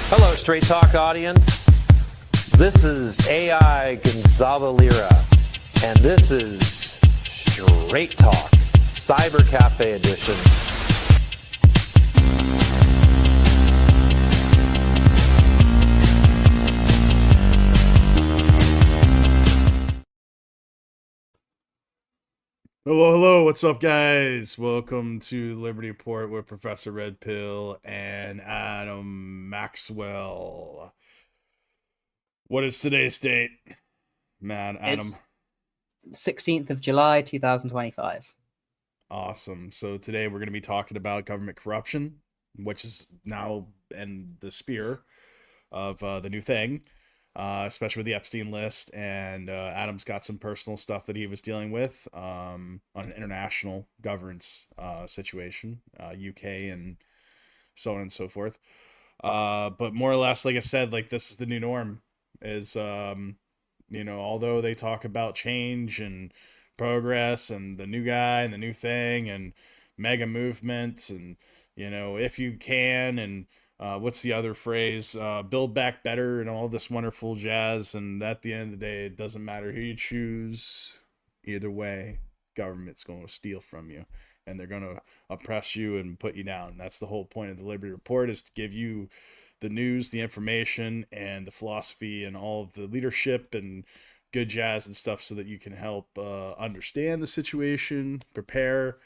Hello, Straight Talk audience. This is AI Gonzalo Lira, and this is Straight Talk, Cyber Cafe Edition. Hello, what's up, guys? Welcome to Liberty Report with Professor Red Pill and Adam Maxwell. What is today's date, man, Adam? It's 16th of July, 2025. Awesome. So today we're going to be talking about government corruption, which is now in the spear of the new thing, especially with the Epstein list. And Adam's got some personal stuff that he was dealing with on an international governance situation, UK and so on and so forth. But more or less, like I said, like this is the new norm. Is although they talk about change and progress and the new guy and the new thing and mega movements and if you can and what's the other phrase? Build back better and all this wonderful jazz. And at the end of the day, it doesn't matter who you choose. Either way, government's going to steal from you, and they're going to oppress you and put you down. That's the whole point of the Liberty Report, is to give you the news, the information, and the philosophy, and all of the leadership and good jazz and stuff, so that you can help understand the situation, prepare,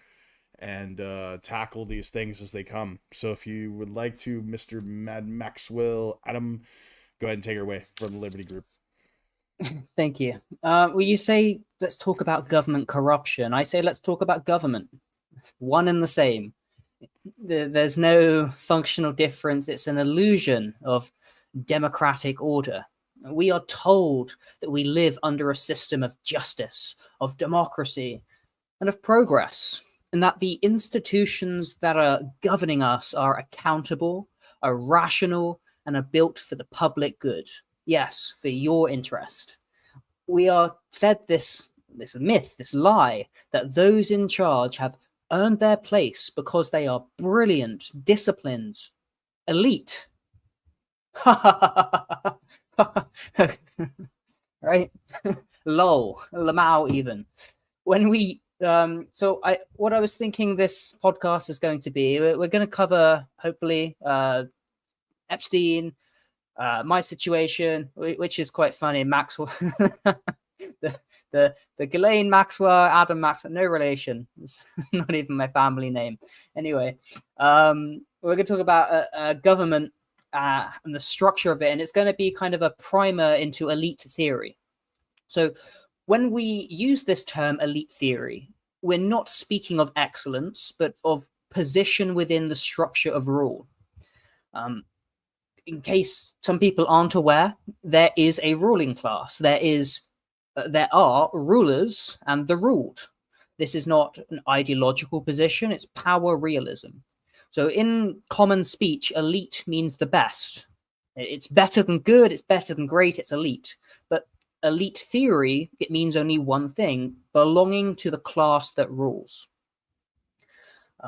and tackle these things as they come. So if you would like to, Mr. Mad Maxwell, Adam, go ahead and take her away for the Liberty Group. Thank you. Well, you say, let's talk about government corruption. I say, let's talk about government. One and the same. There's no functional difference. It's an illusion of democratic order. We are told that we live under a system of justice, of democracy, and of progress, and that the institutions that are governing us are accountable, are rational, and are built for the public good. Yes, for your interest. We are fed this myth, this lie, that those in charge have earned their place because they are brilliant, disciplined, elite. Right? Lol, Lamau even. When we what I was thinking this podcast is going to be, we're going to cover, hopefully, Epstein, my situation, which is quite funny. Maxwell, the Ghislaine Maxwell, Adam Maxwell, no relation. It's not even my family name. Anyway, we're going to talk about government and the structure of it, and it's going to be kind of a primer into elite theory. So when we use this term elite theory, we're not speaking of excellence, but of position within the structure of rule. In case some people aren't aware, there is a ruling class. There are rulers and the ruled. This is not an ideological position, it's power realism. So in common speech, elite means the best. It's better than good, it's better than great, it's elite. But elite theory, it means only one thing: belonging to the class that rules.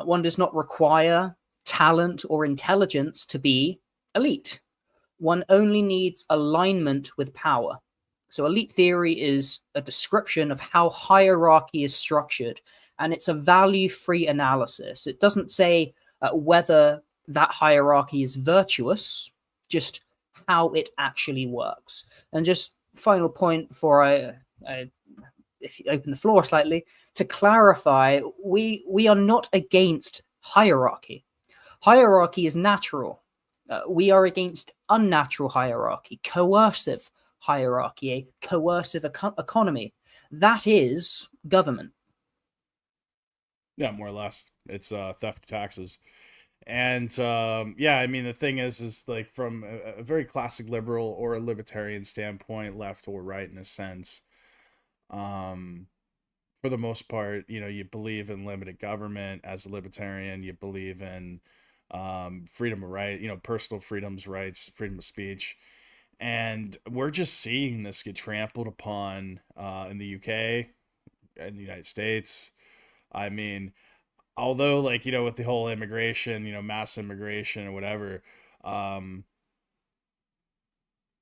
One does not require talent or intelligence to be elite. One only needs alignment with power. So elite theory is a description of how hierarchy is structured, and it's a value-free analysis. It doesn't say whether that hierarchy is virtuous, just how it actually works. And just final point before if you open the floor slightly, to clarify, we are not against hierarchy. Hierarchy is natural. We are against unnatural hierarchy, coercive hierarchy, a coercive economy. That is government. Yeah, more or less. It's theft of taxes. And I mean, the thing is like, from a very classic liberal or a libertarian standpoint, left or right in a sense, for the most part, you believe in limited government. As a libertarian, you believe in freedom of right, personal freedoms, rights, freedom of speech. And we're just seeing this get trampled upon in the UK and the United States. I mean, although, like, with the whole immigration, mass immigration or whatever,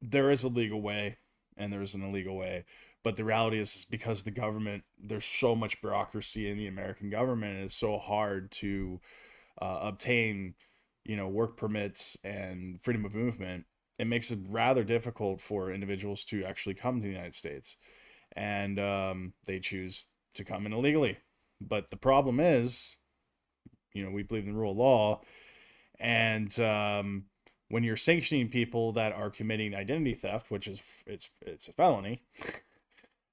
there is a legal way and there is an illegal way. But the reality is because the government, there's so much bureaucracy in the American government, and it's so hard to obtain, work permits and freedom of movement. It makes it rather difficult for individuals to actually come to the United States, and they choose to come in illegally. But the problem is, we believe in the rule of law, and when you're sanctioning people that are committing identity theft, which is it's a felony.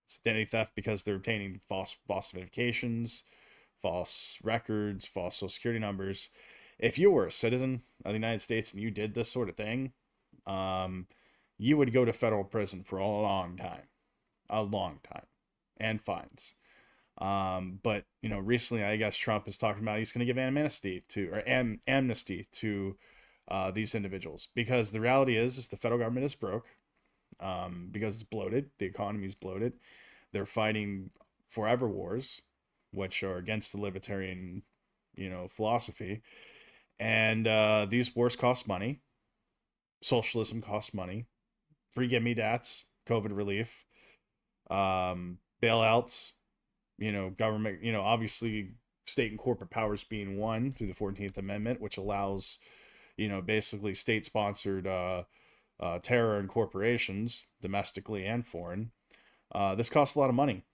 It's identity theft because they're obtaining false identifications, false records, false social security numbers. If you were a citizen of the United States and you did this sort of thing, you would go to federal prison for a long time, and fines. But recently, I guess Trump is talking about he's going to give amnesty to these individuals, because the reality is the federal government is broke. Because it's bloated, the economy is bloated. They're fighting forever wars, which are against the libertarian, philosophy. And these wars cost money. Socialism costs money. Free gimme-dats, COVID relief, bailouts, government, obviously state and corporate powers being one through the 14th Amendment, which allows, basically state-sponsored terror and corporations, domestically and foreign. This costs a lot of money.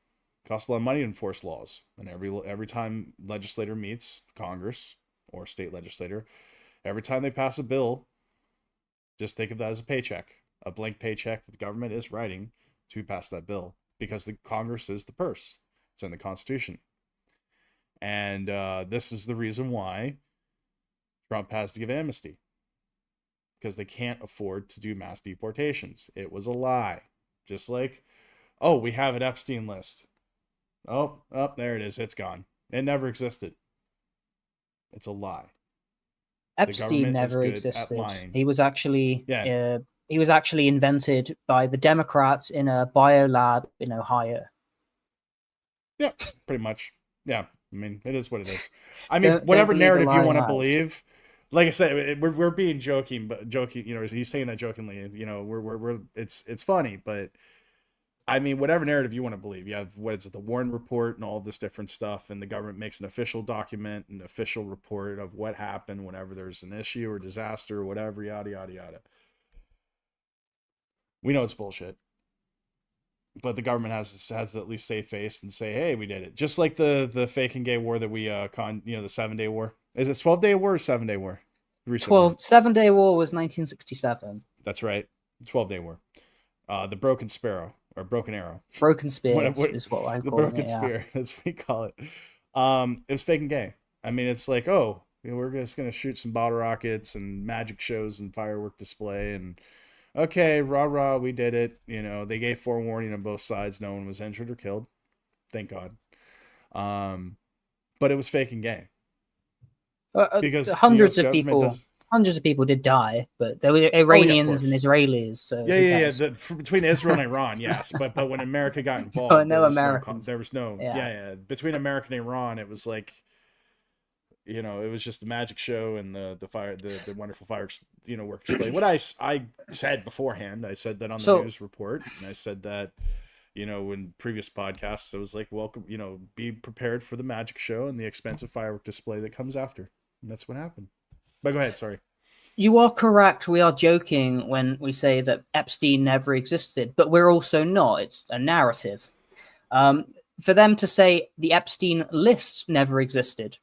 It costs a lot of money to enforce laws. And every time legislator meets Congress or state legislator, every time they pass a bill, just think of that as a paycheck, a blank paycheck that the government is writing to pass that bill, because the Congress is the purse. It's in the Constitution. And this is the reason why Trump has to give amnesty, because they can't afford to do mass deportations. It was a lie. Just like, oh, we have an Epstein list. Oh, there it is. It's gone. It never existed. It's a lie. Epstein never existed. He was actually invented by the Democrats in a biolab in Ohio. Yeah, pretty much. Yeah, I mean, it is what it is. I mean, whatever narrative you want to believe. Like I said, we're being joking, but he's saying that jokingly. It's funny, but I mean, whatever narrative you want to believe, you have the Warren Report and all this different stuff, and the government makes an official document, an official report of what happened whenever there's an issue or disaster or whatever, yada yada yada. We know it's bullshit, but the government has to at least save face and say, hey, we did it. Just like the fake and gay war that we the 7-Day War. Is it 12-day war or 7-day war? 7-day war was 1967. That's right. 12-day war. The Broken Sparrow or Broken Arrow. Broken Spear is what I call it. The Broken Spear, that's what we call it. It was fake and gay. I mean, it's like, we're just going to shoot some bottle rockets and magic shows and firework display, and okay, rah, we did it. They gave forewarning on both sides. No one was injured or killed. Thank God. But it was fake and gay. Because hundreds of people did die, but there were Iranians and Israelis. So yeah. Between Israel and Iran, yes, but when America got involved, there was no. Between America and Iran, it was like, it was just a magic show and the wonderful fireworks, work display. What I said beforehand, I said that on the news report, and I said that, in previous podcasts, I was like, welcome, be prepared for the magic show and the expensive firework display that comes after. And that's what happened. But go ahead, sorry. You are correct. We are joking when we say that Epstein never existed, but we're also not. It's a narrative. For them to say the Epstein list never existed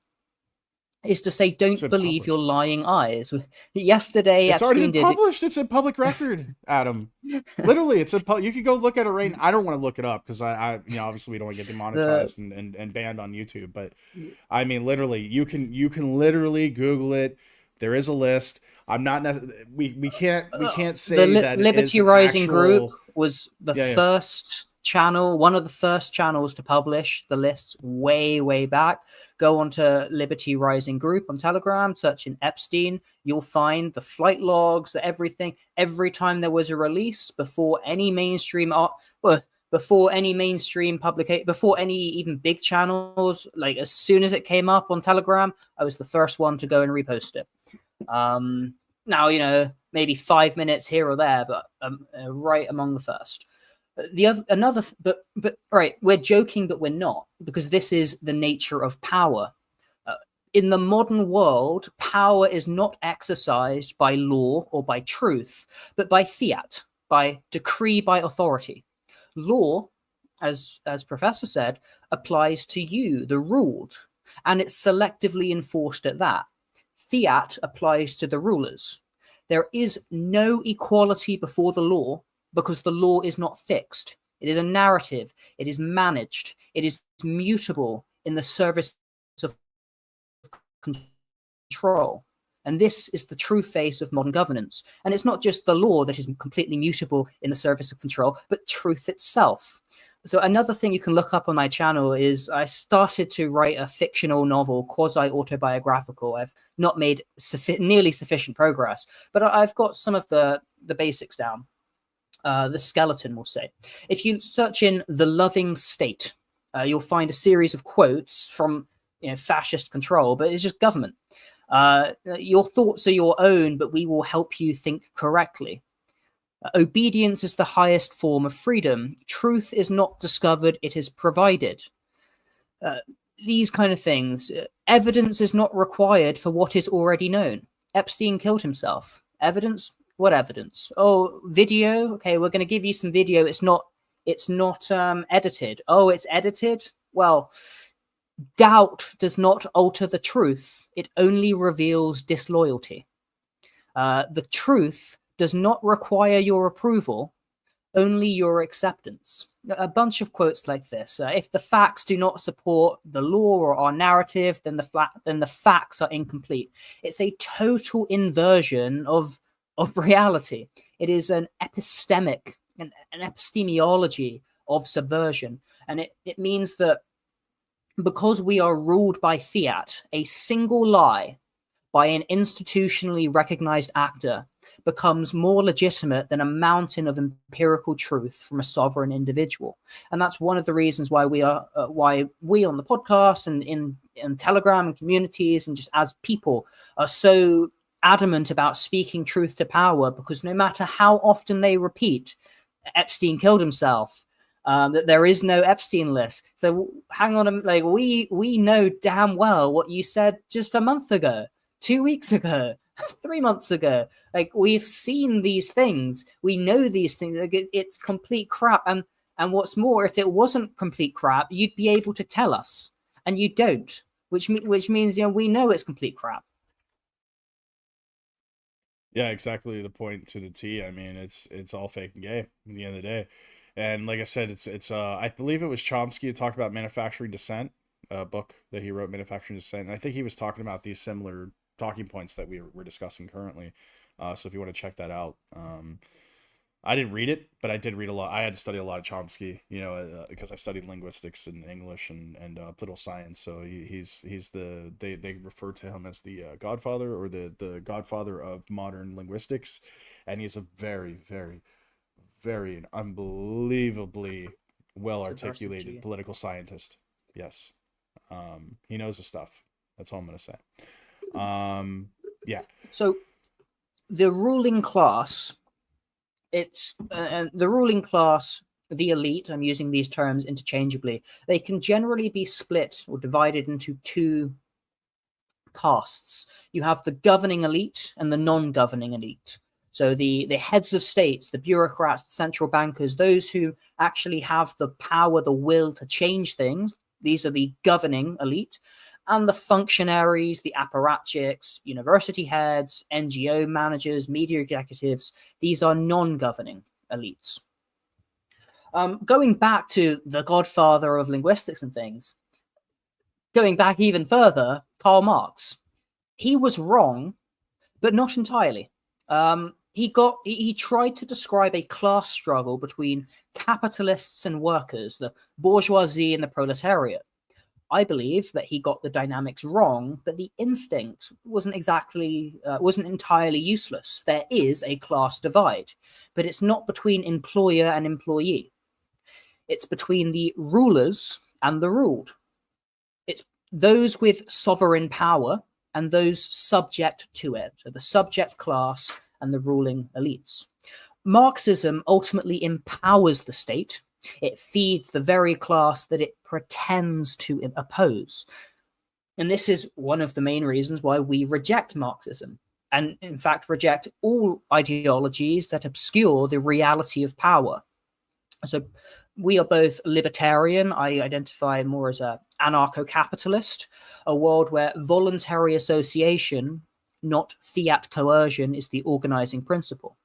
is to say, don't believe your lying eyes. Yesterday, it's Epstein already been published. It's a public record, Adam. Literally, you could go look at it right now. I don't want to look it up because I obviously we don't want to get demonetized and banned on YouTube. But I mean, literally, you can literally Google it. There is a list. I'm not. We can't say that Liberty Rising Group was the first channel, one of the first channels to publish the lists way back. Go onto Liberty Rising Group on Telegram, search in Epstein. You'll find the flight logs, everything. Every time there was a release, before any mainstream publication, before any even big channels, like as soon as it came up on Telegram, I was the first one to go and repost it. Now, maybe 5 minutes here or there, but right among the first. Right, we're joking, but we're not, because this is the nature of power. In the modern world, power is not exercised by law or by truth, but by fiat, by decree, by authority. Law, as Professor said, applies to you, the ruled, and it's selectively enforced at that. Fiat applies to the rulers. There is no equality before the law because the law is not fixed. It is a narrative. It is managed. It is mutable in the service of control. And this is the true face of modern governance. And it's not just the law that is completely mutable in the service of control, but truth itself. So another thing you can look up on my channel is I started to write a fictional novel, quasi-autobiographical. I've not made nearly sufficient progress, but I've got some of the basics down. The skeleton, we'll say. If you search in "the loving state," you'll find a series of quotes from fascist control, but it's just government. Your thoughts are your own, but we will help you think correctly. Obedience is the highest form of freedom. Truth is not discovered, it is provided. These kind of things. Evidence is not required for what is already known. Epstein killed himself. Evidence? What evidence? Oh, video? Okay, we're going to give you some video. It's not edited. Oh, it's edited? Well, doubt does not alter the truth. It only reveals disloyalty. The truth does not require your approval, only your acceptance. A bunch of quotes like this. If the facts do not support the law or our narrative, then the facts are incomplete. It's a total inversion of reality. It is an epistemic, an epistemology of subversion. And it means that because we are ruled by fiat, a single lie by an institutionally recognized actor becomes more legitimate than a mountain of empirical truth from a sovereign individual. And that's one of the reasons why we on the podcast and in Telegram and communities and just as people are so adamant about speaking truth to power, because no matter how often they repeat Epstein killed himself, that there is no Epstein list. So hang on, like we know damn well what you said just a month ago, 2 weeks ago, 3 months ago. Like, we've seen these things. We know these things. Like, it's complete crap. And what's more, if it wasn't complete crap, you'd be able to tell us, and you don't, which means we know it's complete crap. Yeah, exactly the point to the T. I mean, it's all fake and gay at the end of the day. And like I said, it's I believe it was Chomsky who talked about manufacturing dissent, a book that he wrote, Manufacturing Dissent. And I think he was talking about these similar talking points that we're discussing currently. So if you want to check that out, I didn't read it, but I did read a lot. I had to study a lot of Chomsky, because I studied linguistics and English and political science. So they refer to him as the godfather, or the godfather of modern linguistics, and he's a very, very, very and unbelievably well articulated political scientist. Yes, he knows his stuff. That's all I'm gonna say. Yeah. So the ruling class. It's the ruling class, the elite, I'm using these terms interchangeably, they can generally be split or divided into two castes. You have the governing elite and the non-governing elite. So the heads of states, the bureaucrats, the central bankers, those who actually have the power, the will to change things, these are the governing elite. And the functionaries, the apparatchiks, university heads, NGO managers, media executives, these are non-governing elites. Going back to the godfather of linguistics and things, going back even further, Karl Marx. He was wrong, but not entirely. He tried to describe a class struggle between capitalists and workers, the bourgeoisie and the proletariat. I believe that he got the dynamics wrong, but the instinct wasn't entirely useless. There is a class divide, but it's not between employer and employee. It's between the rulers and the ruled. It's those with sovereign power and those subject to it, so the subject class and the ruling elites. Marxism ultimately empowers the state. It feeds the very class that it pretends to oppose. And this is one of the main reasons why we reject Marxism, and in fact reject all ideologies that obscure the reality of power. So we are both libertarian. I identify more as an anarcho-capitalist, a world where voluntary association, not fiat coercion, is the organizing principle.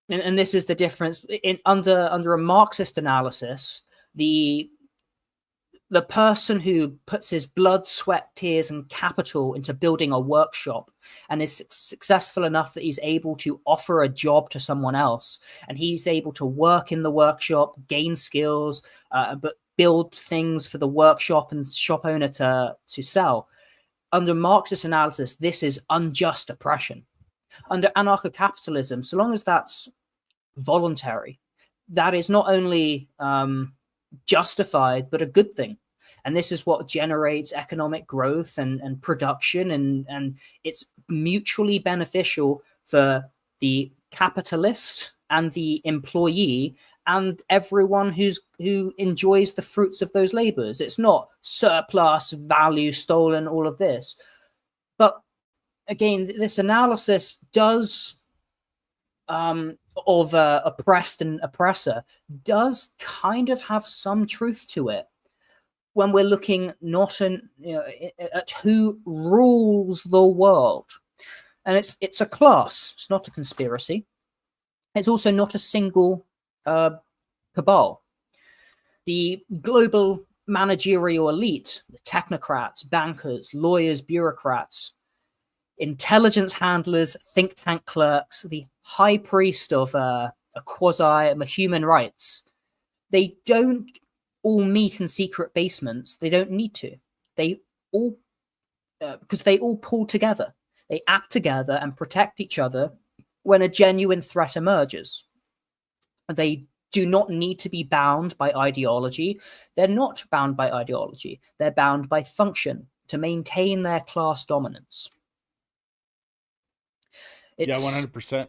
And this is the difference. Under a Marxist analysis, the person who puts his blood, sweat, tears, and capital into building a workshop and is successful enough that he's able to offer a job to someone else, and he's able to work in the workshop, gain skills, but build things for the workshop and shop owner to sell. Under Marxist analysis, this is unjust oppression. Under anarcho-capitalism, so long as that's voluntary, that is not only justified, but a good thing. And this is what generates economic growth and production, and it's mutually beneficial for the capitalist and the employee and everyone who enjoys the fruits of those labors. It's not surplus, value, stolen, all of this. But again, this analysis does of oppressed and oppressor does kind of have some truth to it when we're looking not at who rules the world. And it's a class. It's not a conspiracy. It's also not a single cabal. The global managerial elite, the technocrats, bankers, lawyers, bureaucrats, intelligence handlers, think tank clerks, the high priest of a human rights, they don't all meet in secret basements. They don't need to. They all, because they all pull together. They act together and protect each other when a genuine threat emerges. They do not need to be bound by ideology. They're not bound by ideology. They're bound by function to maintain their class dominance. Yeah, 100%.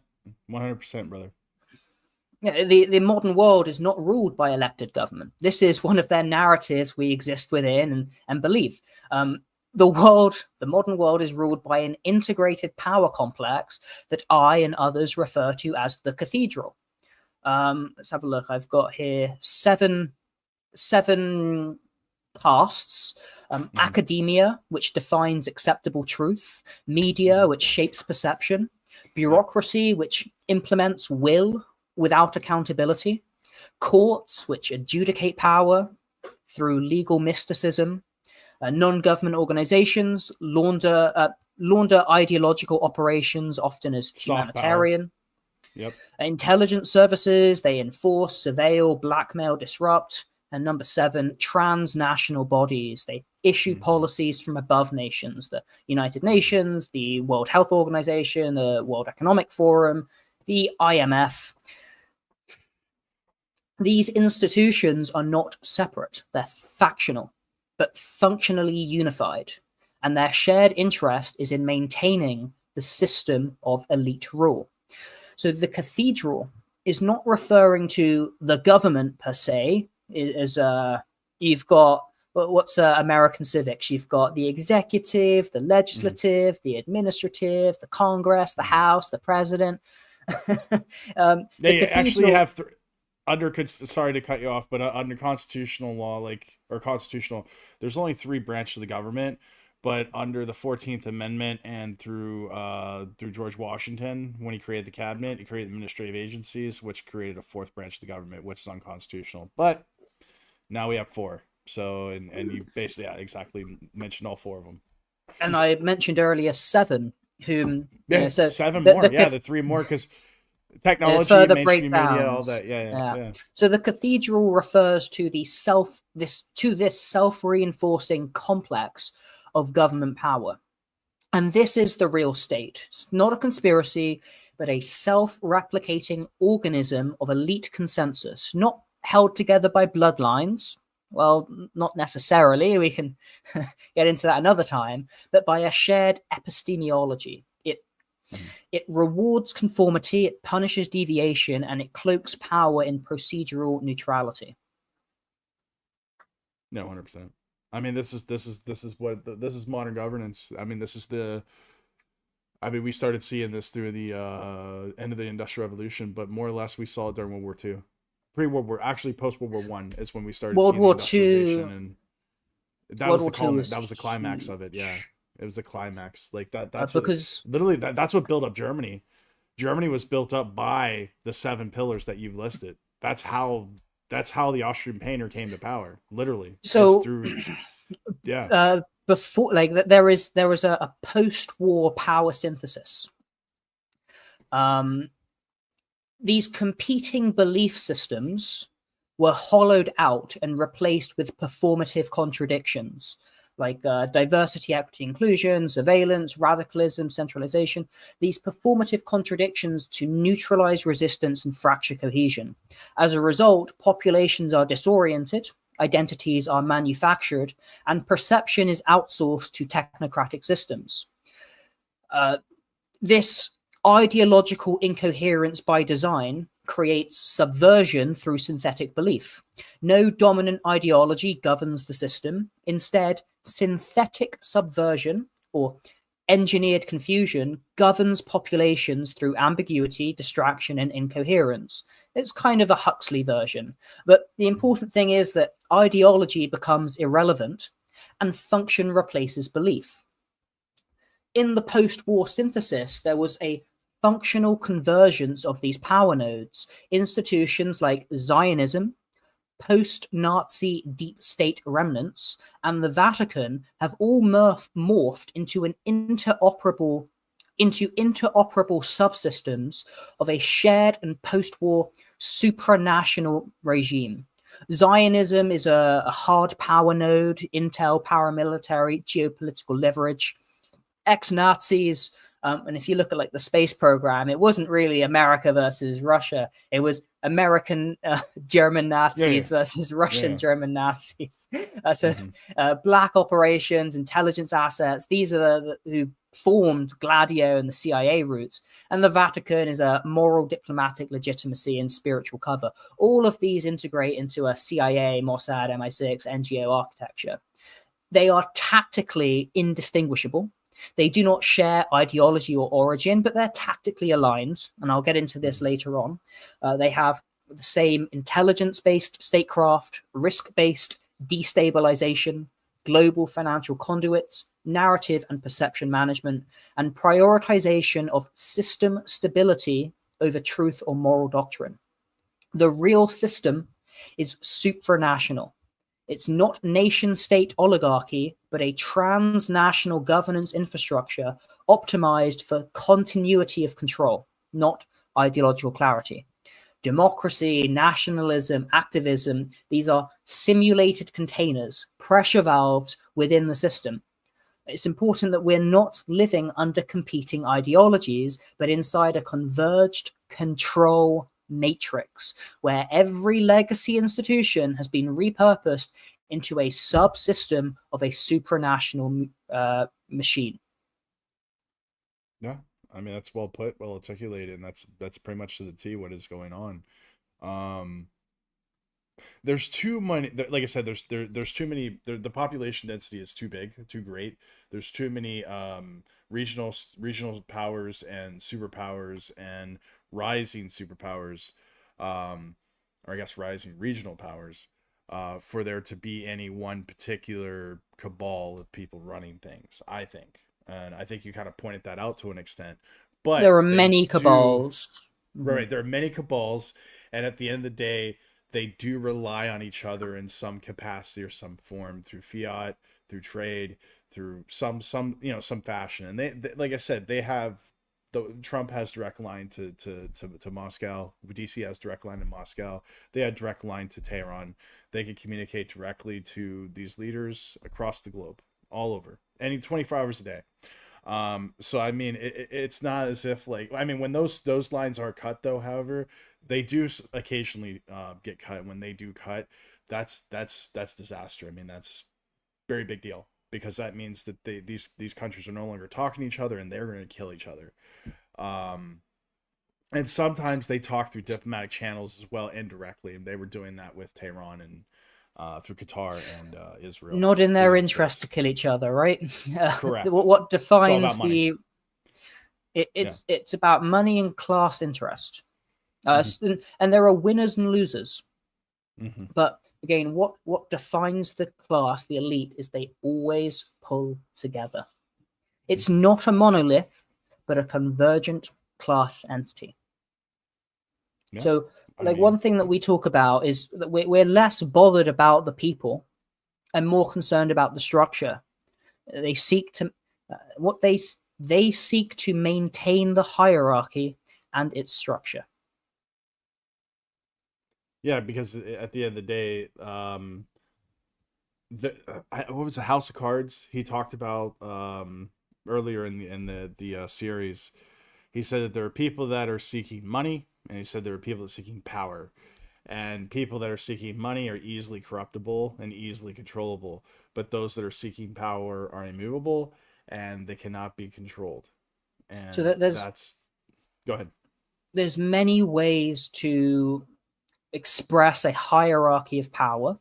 100%, brother. The modern world is not ruled by elected government. This is one of their narratives we exist within and believe. The modern world is ruled by an integrated power complex that I and others refer to as the Cathedral. Let's have a look. I've got here seven castes. Academia, which defines acceptable truth. Media, which shapes perception. Bureaucracy, which implements will without accountability. Courts, which adjudicate power through legal mysticism. Non-government organizations launder ideological operations, often as humanitarian. Yep. Intelligence services, they enforce, surveil, blackmail, disrupt. And number 7, transnational bodies. They issue policies from above nations, the United Nations, the World Health Organization, the World Economic Forum, the IMF. These institutions are not separate. They're factional, but functionally unified. And their shared interest is in maintaining the system of elite rule. So the Cathedral is not referring to the government per se, as you've got what's American civics. You've got the executive, the legislative, the administrative, the Congress, the House, the president. They actually have sorry to cut you off, but under constitutional law, there's only 3 branches of the government. But under the 14th Amendment and through George Washington, when he created the cabinet, he created administrative agencies, which created a 4th branch of the government, which is unconstitutional. But now we have 4. So, and you basically exactly mentioned all 4 of them. And I mentioned earlier 7, whom... Yeah, 7 more. The 3 more, because technology, mainstream media, all that. Yeah. So the Cathedral refers to this self-reinforcing complex of government power. And this is the real state. It's not a conspiracy, but a self-replicating organism of elite consensus, not held together by bloodlines. Well, not necessarily. We can get into that another time, but by a shared epistemology. Mhm. It rewards conformity, it punishes deviation, and it cloaks power in procedural neutrality. No, 100%. I mean, this is modern governance. I mean, we started seeing this through the end of the Industrial Revolution, but more or less we saw it during World War II. Pre-World War, actually post World War One is when we started World seeing War the industrialization, II. and that World was War the II was that was the climax of it. Yeah, huge. it was the climax. Like that's what Because literally that's what built up Germany. Germany was built up by the 7 pillars that you've listed. That's how the Austrian painter came to power. Literally, so it's through yeah. before, like, there was a post-war power synthesis. These competing belief systems were hollowed out and replaced with performative contradictions like diversity, equity, inclusion, surveillance, radicalism, centralization. These performative contradictions to neutralize resistance and fracture cohesion. As a result, populations are disoriented, identities are manufactured, and perception is outsourced to technocratic systems. This ideological incoherence by design creates subversion through synthetic belief. No dominant ideology governs the system. Instead, synthetic subversion or engineered confusion governs populations through ambiguity, distraction, and incoherence. It's kind of a Huxley version. But the important thing is that ideology becomes irrelevant and function replaces belief. In the post-war synthesis, there was a functional convergence of these power nodes. Institutions like Zionism, post-Nazi deep state remnants, and the Vatican have all morphed into interoperable subsystems of a shared and post-war supranational regime. Zionism is a hard power node, intel, paramilitary, geopolitical leverage. Ex-Nazis, and if you look at like the space program, it wasn't really America versus Russia. It was American German Nazis versus Russian German Nazis. Black operations, intelligence assets, these are who formed Gladio and the CIA roots. And the Vatican is a moral diplomatic legitimacy and spiritual cover. All of these integrate into a CIA, Mossad, MI6, NGO architecture. They are tactically indistinguishable. They do not share ideology or origin, but they're tactically aligned, and I'll get into this later on. They have the same intelligence-based statecraft, risk-based destabilization, global financial conduits, narrative and perception management, and prioritization of system stability over truth or moral doctrine. The real system is supranational. It's not nation-state oligarchy, but a transnational governance infrastructure optimized for continuity of control, not ideological clarity. Democracy, nationalism, activism, these are simulated containers, pressure valves within the system. It's important that we're not living under competing ideologies, but inside a converged control matrix where every legacy institution has been repurposed into a subsystem of a supranational machine. Yeah, I mean that's well put, well articulated, and that's pretty much to the T what is going on. There's too many, like I said, there's too many. The population density is too big, too great. There's too many regional powers and superpowers and rising superpowers, or I guess rising regional powers, for there to be any one particular cabal of people running things, I think. And I think you kind of pointed that out to an extent. But there are many cabals. Right, there are many cabals, and at the end of the day, they do rely on each other in some capacity or some form through fiat, through trade, through some fashion. And they like I said, they have Trump has direct line to Moscow. DC has direct line to Moscow. They had direct line to Tehran. They can communicate directly to these leaders across the globe, all over, any 24 hours a day. So I mean, it's not as if like, I mean, when those lines are cut though, however, they do occasionally get cut. When they do cut, that's disaster. I mean, that's very big deal. because that means that these countries are no longer talking to each other, and they're going to kill each other. And sometimes they talk through diplomatic channels as well, indirectly, and they were doing that with Tehran and through Qatar and Israel. Not in their interest to kill each other, right? Correct. What defines it's it's about money and class interest. And there are winners and losers. But again, what defines the class, the elite, is they always pull together. It's not a monolith, but a convergent class entity. Yeah. So, one thing that we talk about is that we're less bothered about the people and more concerned about the structure. They seek to they seek to maintain the hierarchy and its structure. Yeah, because at the end of the day, what was the House of Cards he talked about earlier in the series? He said that there are people that are seeking money, and he said there are people that are seeking power, and people that are seeking money are easily corruptible and easily controllable, but those that are seeking power are immovable and they cannot be controlled. And so that's go ahead. There's many ways to express a hierarchy of power.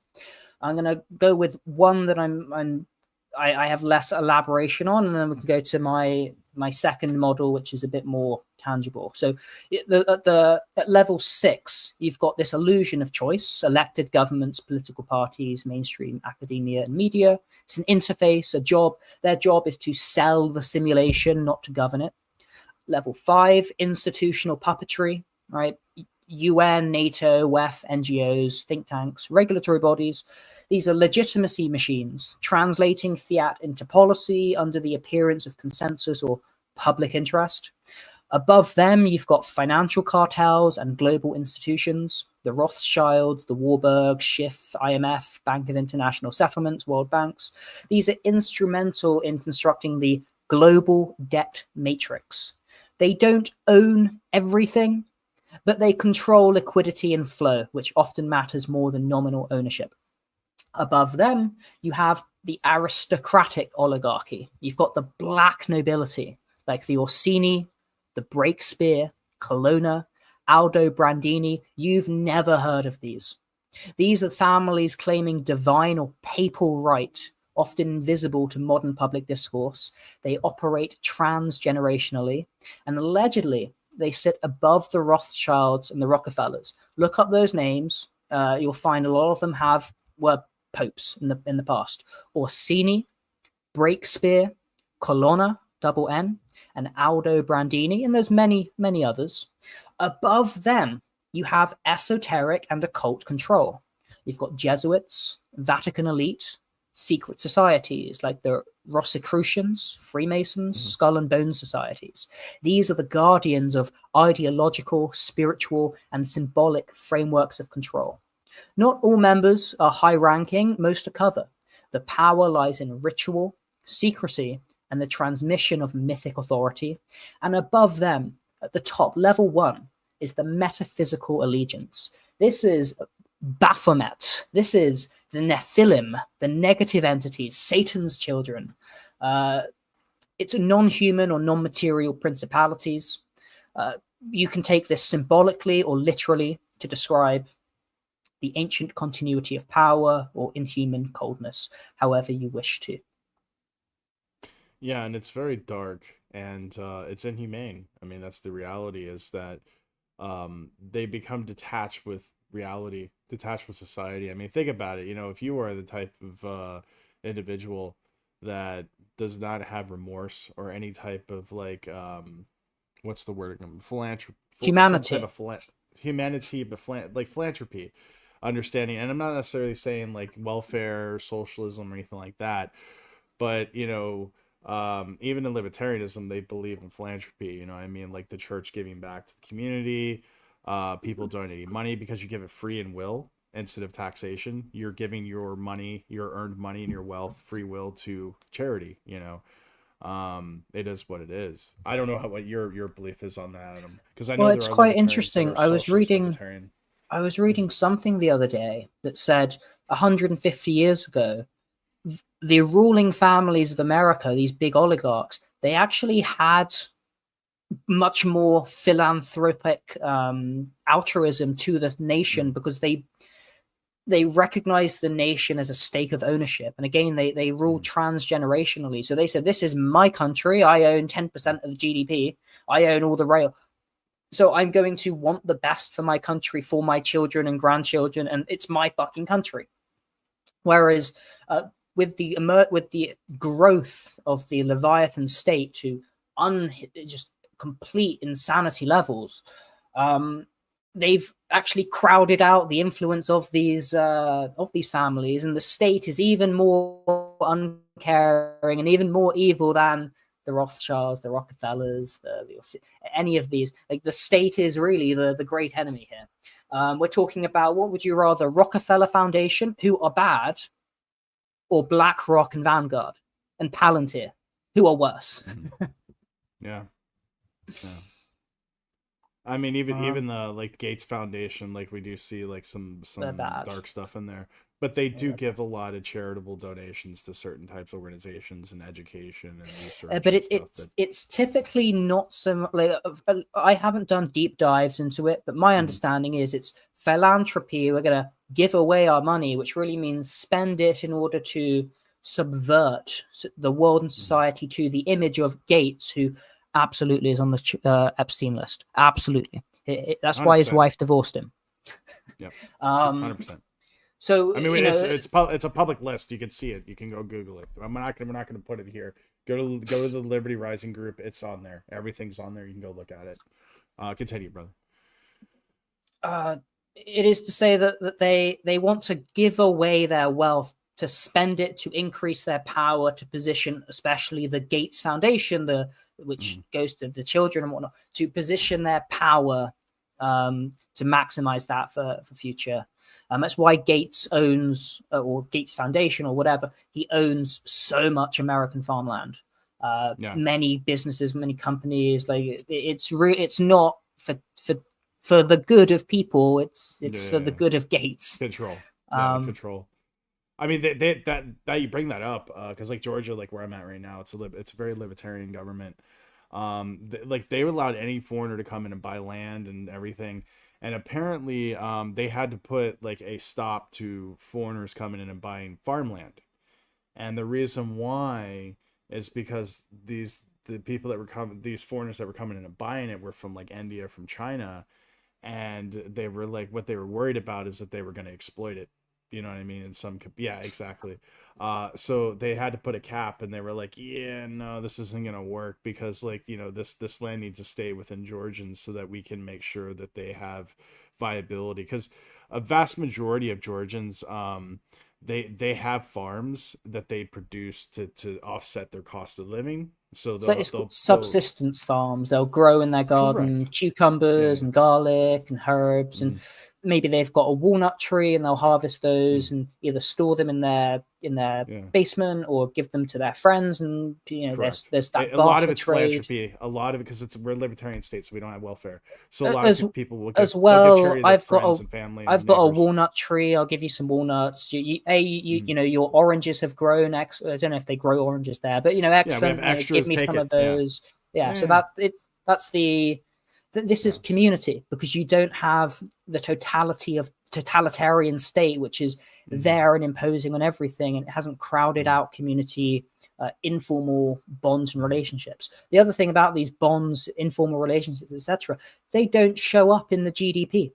I'm going to go with one that I have less elaboration on, and then we can go to my second model, which is a bit more tangible. So at level 6, you've got this illusion of choice: elected governments, political parties, mainstream academia and media. It's an interface, a job. Their job is to sell the simulation, not to govern it. Level 5, institutional puppetry, right? UN, NATO, WEF, NGOs, think tanks, regulatory bodies. These are legitimacy machines, translating fiat into policy under the appearance of consensus or public interest. Above them, you've got financial cartels and global institutions, the Rothschilds, the Warburg, Schiff, IMF, Bank of International Settlements, World Banks. These are instrumental in constructing the global debt matrix. They don't own everything, but they control liquidity and flow, which often matters more than nominal ownership. Above them, you have the aristocratic oligarchy. You've got the black nobility, like the Orsini, the Breakspear, Colonna, Aldo Brandini. You've never heard of these. These are families claiming divine or papal right, often invisible to modern public discourse. They operate transgenerationally, and allegedly, they sit above the Rothschilds and the Rockefellers. Look up those names. You'll find a lot of them were popes in the past. Orsini, Breakspear, Colonna, double N, and Aldo Brandini, and there's many, many others. Above them, you have esoteric and occult control. You've got Jesuits, Vatican elite, secret societies like the Rosicrucians, Freemasons, Skull and Bone societies. These are the guardians of ideological, spiritual, and symbolic frameworks of control. Not all members are high-ranking, most are covert. The power lies in ritual, secrecy, and the transmission of mythic authority. And above them, at the top, level 1, is the metaphysical allegiance. This is Baphomet. This is the Nephilim, the negative entities, Satan's children. It's a non-human or non-material principalities. You can take this symbolically or literally to describe the ancient continuity of power or inhuman coldness, however you wish to. Yeah, and it's very dark and it's inhumane. I mean, that's the reality, is that they become detached with reality, detached with society. I mean, think about it. If you are the type of individual that does not have remorse or any type of what's the word? Philanthropy. Humanity. Humanity, but philanthropy, understanding. And I'm not necessarily saying like welfare, socialism, or anything like that, but even in libertarianism, they believe in philanthropy. I mean, like the church giving back to the community. People donating money because you give it free in will instead of taxation. You're giving your money, your earned money and your wealth, free will to charity. It is what it is. I don't know what your belief is on that, Adam, because I know it's quite interesting. I was reading something the other day that said 150 years ago, the ruling families of America, these big oligarchs, they actually had much more philanthropic altruism to the nation, because they recognized the nation as a stake of ownership. And again, they rule transgenerationally. So they said, this is my country. I own 10% of the GDP. I own all the rail. So I'm going to want the best for my country, for my children and grandchildren, and it's my fucking country. Whereas with the growth of the Leviathan state to just complete insanity levels, they've actually crowded out the influence of these families, and the state is even more uncaring and even more evil than the Rothschilds, the Rockefellers, any of these. Like, the state is really the great enemy here. We're talking about, what would you rather, Rockefeller Foundation, who are bad, or BlackRock and Vanguard and Palantir, who are worse? Yeah. I mean, even the like Gates Foundation, like we do see like some dark stuff in there, but they do give a lot of charitable donations to certain types of organizations and education and research. But it's typically not so like, I haven't done deep dives into it, but my understanding is it's philanthropy. We're going to give away our money, which really means spend it in order to subvert the world and society to the image of Gates, who absolutely is on the Epstein list. Absolutely. That's 100%. Why his wife divorced him. Yeah. 100%. So I mean, it's a public list. You can see it. You can go Google it. We're not going to put it here. Go to the Liberty Rising group. It's on there. Everything's on there. You can go look at it. Continue, brother. It is to say that they want to give away their wealth, to spend it to increase their power, to position, especially the Gates Foundation, which goes to the children and whatnot, to position their power, to maximize that for future. That's why Gates owns, or Gates Foundation or whatever, he owns so much American farmland. Many businesses, many companies. Like, it's not for the good of people. It's for the good of Gates. Control. Control. I mean, that you bring that up, because like Georgia, like where I'm at right now, it's a very libertarian government. Like they allowed any foreigner to come in and buy land and everything, and apparently they had to put like a stop to foreigners coming in and buying farmland. And the reason why is because these foreigners that were coming in and buying it were from like India, from China, and they were like, what they were worried about is that they were going to exploit it. You know what I mean? Yeah, exactly. So they had to put a cap, and they were like, yeah, no, this isn't going to work, because like, you know, this land needs to stay within Georgians so that we can make sure that they have viability. Because a vast majority of Georgians, they have farms that they produce to offset their cost of living. So it's subsistence farms. They'll grow in their garden cucumbers and garlic and herbs, and maybe they've got a walnut tree, and they'll harvest those and either store them in their basement or give them to their friends. And you know, there's that a lot of it's trade. philanthropy. A lot of it, because we're a libertarian state, so we don't have welfare. So a lot of people will give, I've got a walnut tree. I'll give you some walnuts. You know, your oranges have grown. I don't know if they grow oranges there, but you know, excellent. Give me some of those. So that's the. This is community, because you don't have the totalitarian state, which is there and imposing on everything, and it hasn't crowded out community, informal bonds and relationships. The other thing about these bonds, informal relationships, etc., they don't show up in the GDP.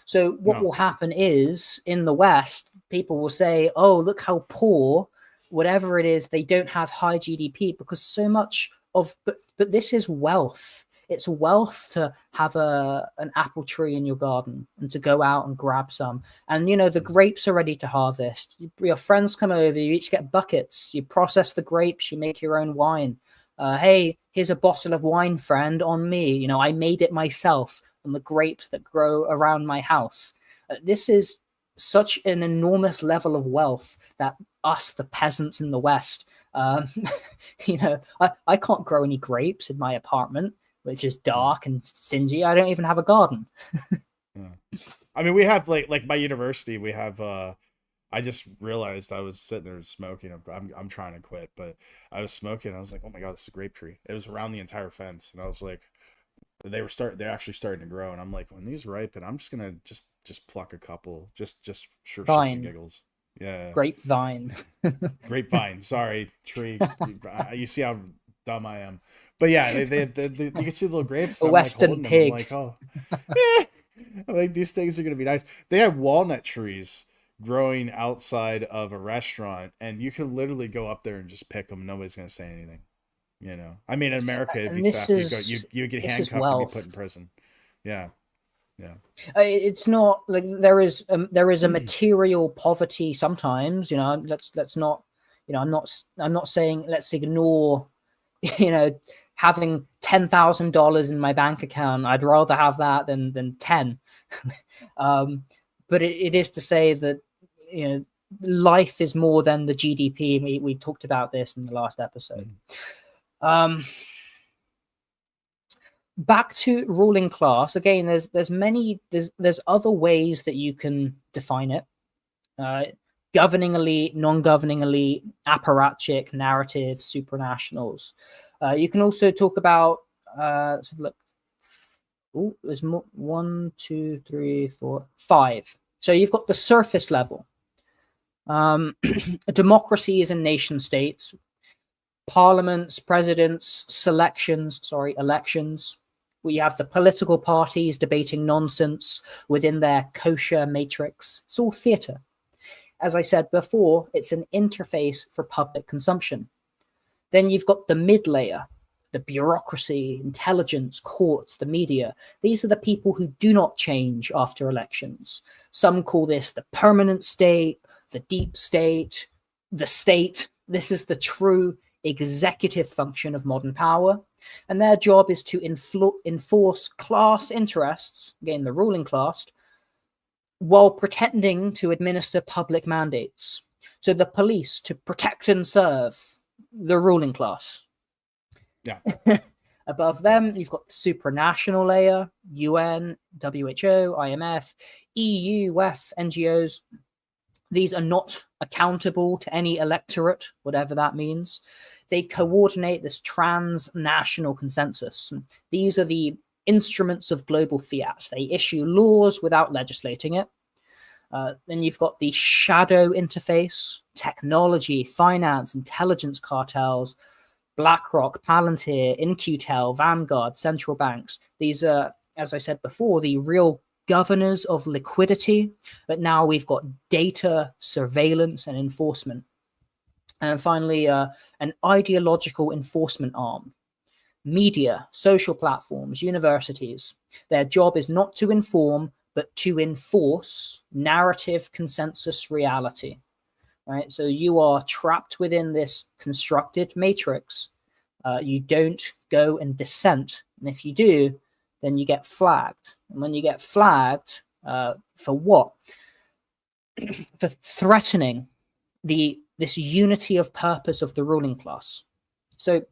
So what will happen is, in the West, people will say, oh, look how poor, whatever it is, they don't have high GDP, because so much of, but this is wealth. It's wealth to have an apple tree in your garden and to go out and grab some. And, you know, the grapes are ready to harvest. Your friends come over, you each get buckets, you process the grapes, you make your own wine. Hey, here's a bottle of wine, friend, on me. You know, I made it myself on the grapes that grow around my house. This is such an enormous level of wealth that us, the peasants in the West, you know, I can't grow any grapes in my apartment, which is dark and stingy. I don't even have a garden. I mean, we have like my university, we have I just realized I was sitting there smoking. I'm trying to quit, but I was smoking. I was like, oh my God, this is a grape tree. It was around the entire fence. And I was like, they're actually starting to grow. And I'm like, when these ripen, I'm just going to just pluck a couple, just for shits and Vine. giggles. Yeah. Grapevine. Grapevine. Sorry, tree. You see how dumb I am. But yeah, they you can see the little grapes. A I'm Western like pig. I'm like, oh, I'm like, these things are gonna be nice. They had walnut trees growing outside of a restaurant, and you can literally go up there and just pick them. Nobody's gonna say anything. You know, I mean, in America, it'd And be this theft. is You get this is handcuffed and be wealth. put in prison. Yeah, yeah. It's not like there is a material poverty sometimes. You know, let's not. You know, I'm not saying let's ignore. You know, having $10,000 in my bank account. I'd rather have that than 10. But it is to say that, you know, life is more than the GDP. We talked about this in the last episode. Back to ruling class again. There's other ways that you can define it. Governing elite, non-governing elite, apparatchik, narrative, supranationals. You can also talk about let's have a look. Oh, there's more. 1, 2, 3, 4, 5. So you've got the surface level. Democracies and nation states, parliaments, presidents, elections. We have the political parties debating nonsense within their kosher matrix. It's all theatre. As I said before, it's an interface for public consumption. Then you've got the mid-layer, the bureaucracy, intelligence, courts, the media. These are the people who do not change after elections. Some call this the permanent state, the deep state, the state. This is the true executive function of modern power. And their job is to enforce class interests, again, the ruling class, while pretending to administer public mandates. So the police to protect and serve the ruling class. Yeah. Above them, you've got the supranational layer, UN, WHO, IMF, EU, WEF, NGOs. These are not accountable to any electorate, whatever that means. They coordinate this transnational consensus. These are the instruments of global fiat. They issue laws without legislating it. Then you've got the shadow interface, technology, finance, intelligence cartels, BlackRock, Palantir, InQtel, Vanguard, central banks. These are, as I said before, the real governors of liquidity. But now we've got data, surveillance, and enforcement. And finally, an ideological enforcement arm. Media, social platforms, universities. Their job is not to inform, but to enforce narrative consensus reality. Right? So you are trapped within this constructed matrix. You don't go and dissent. And if you do, then you get flagged. And when you get flagged, for what? For threatening this unity of purpose of the ruling class. So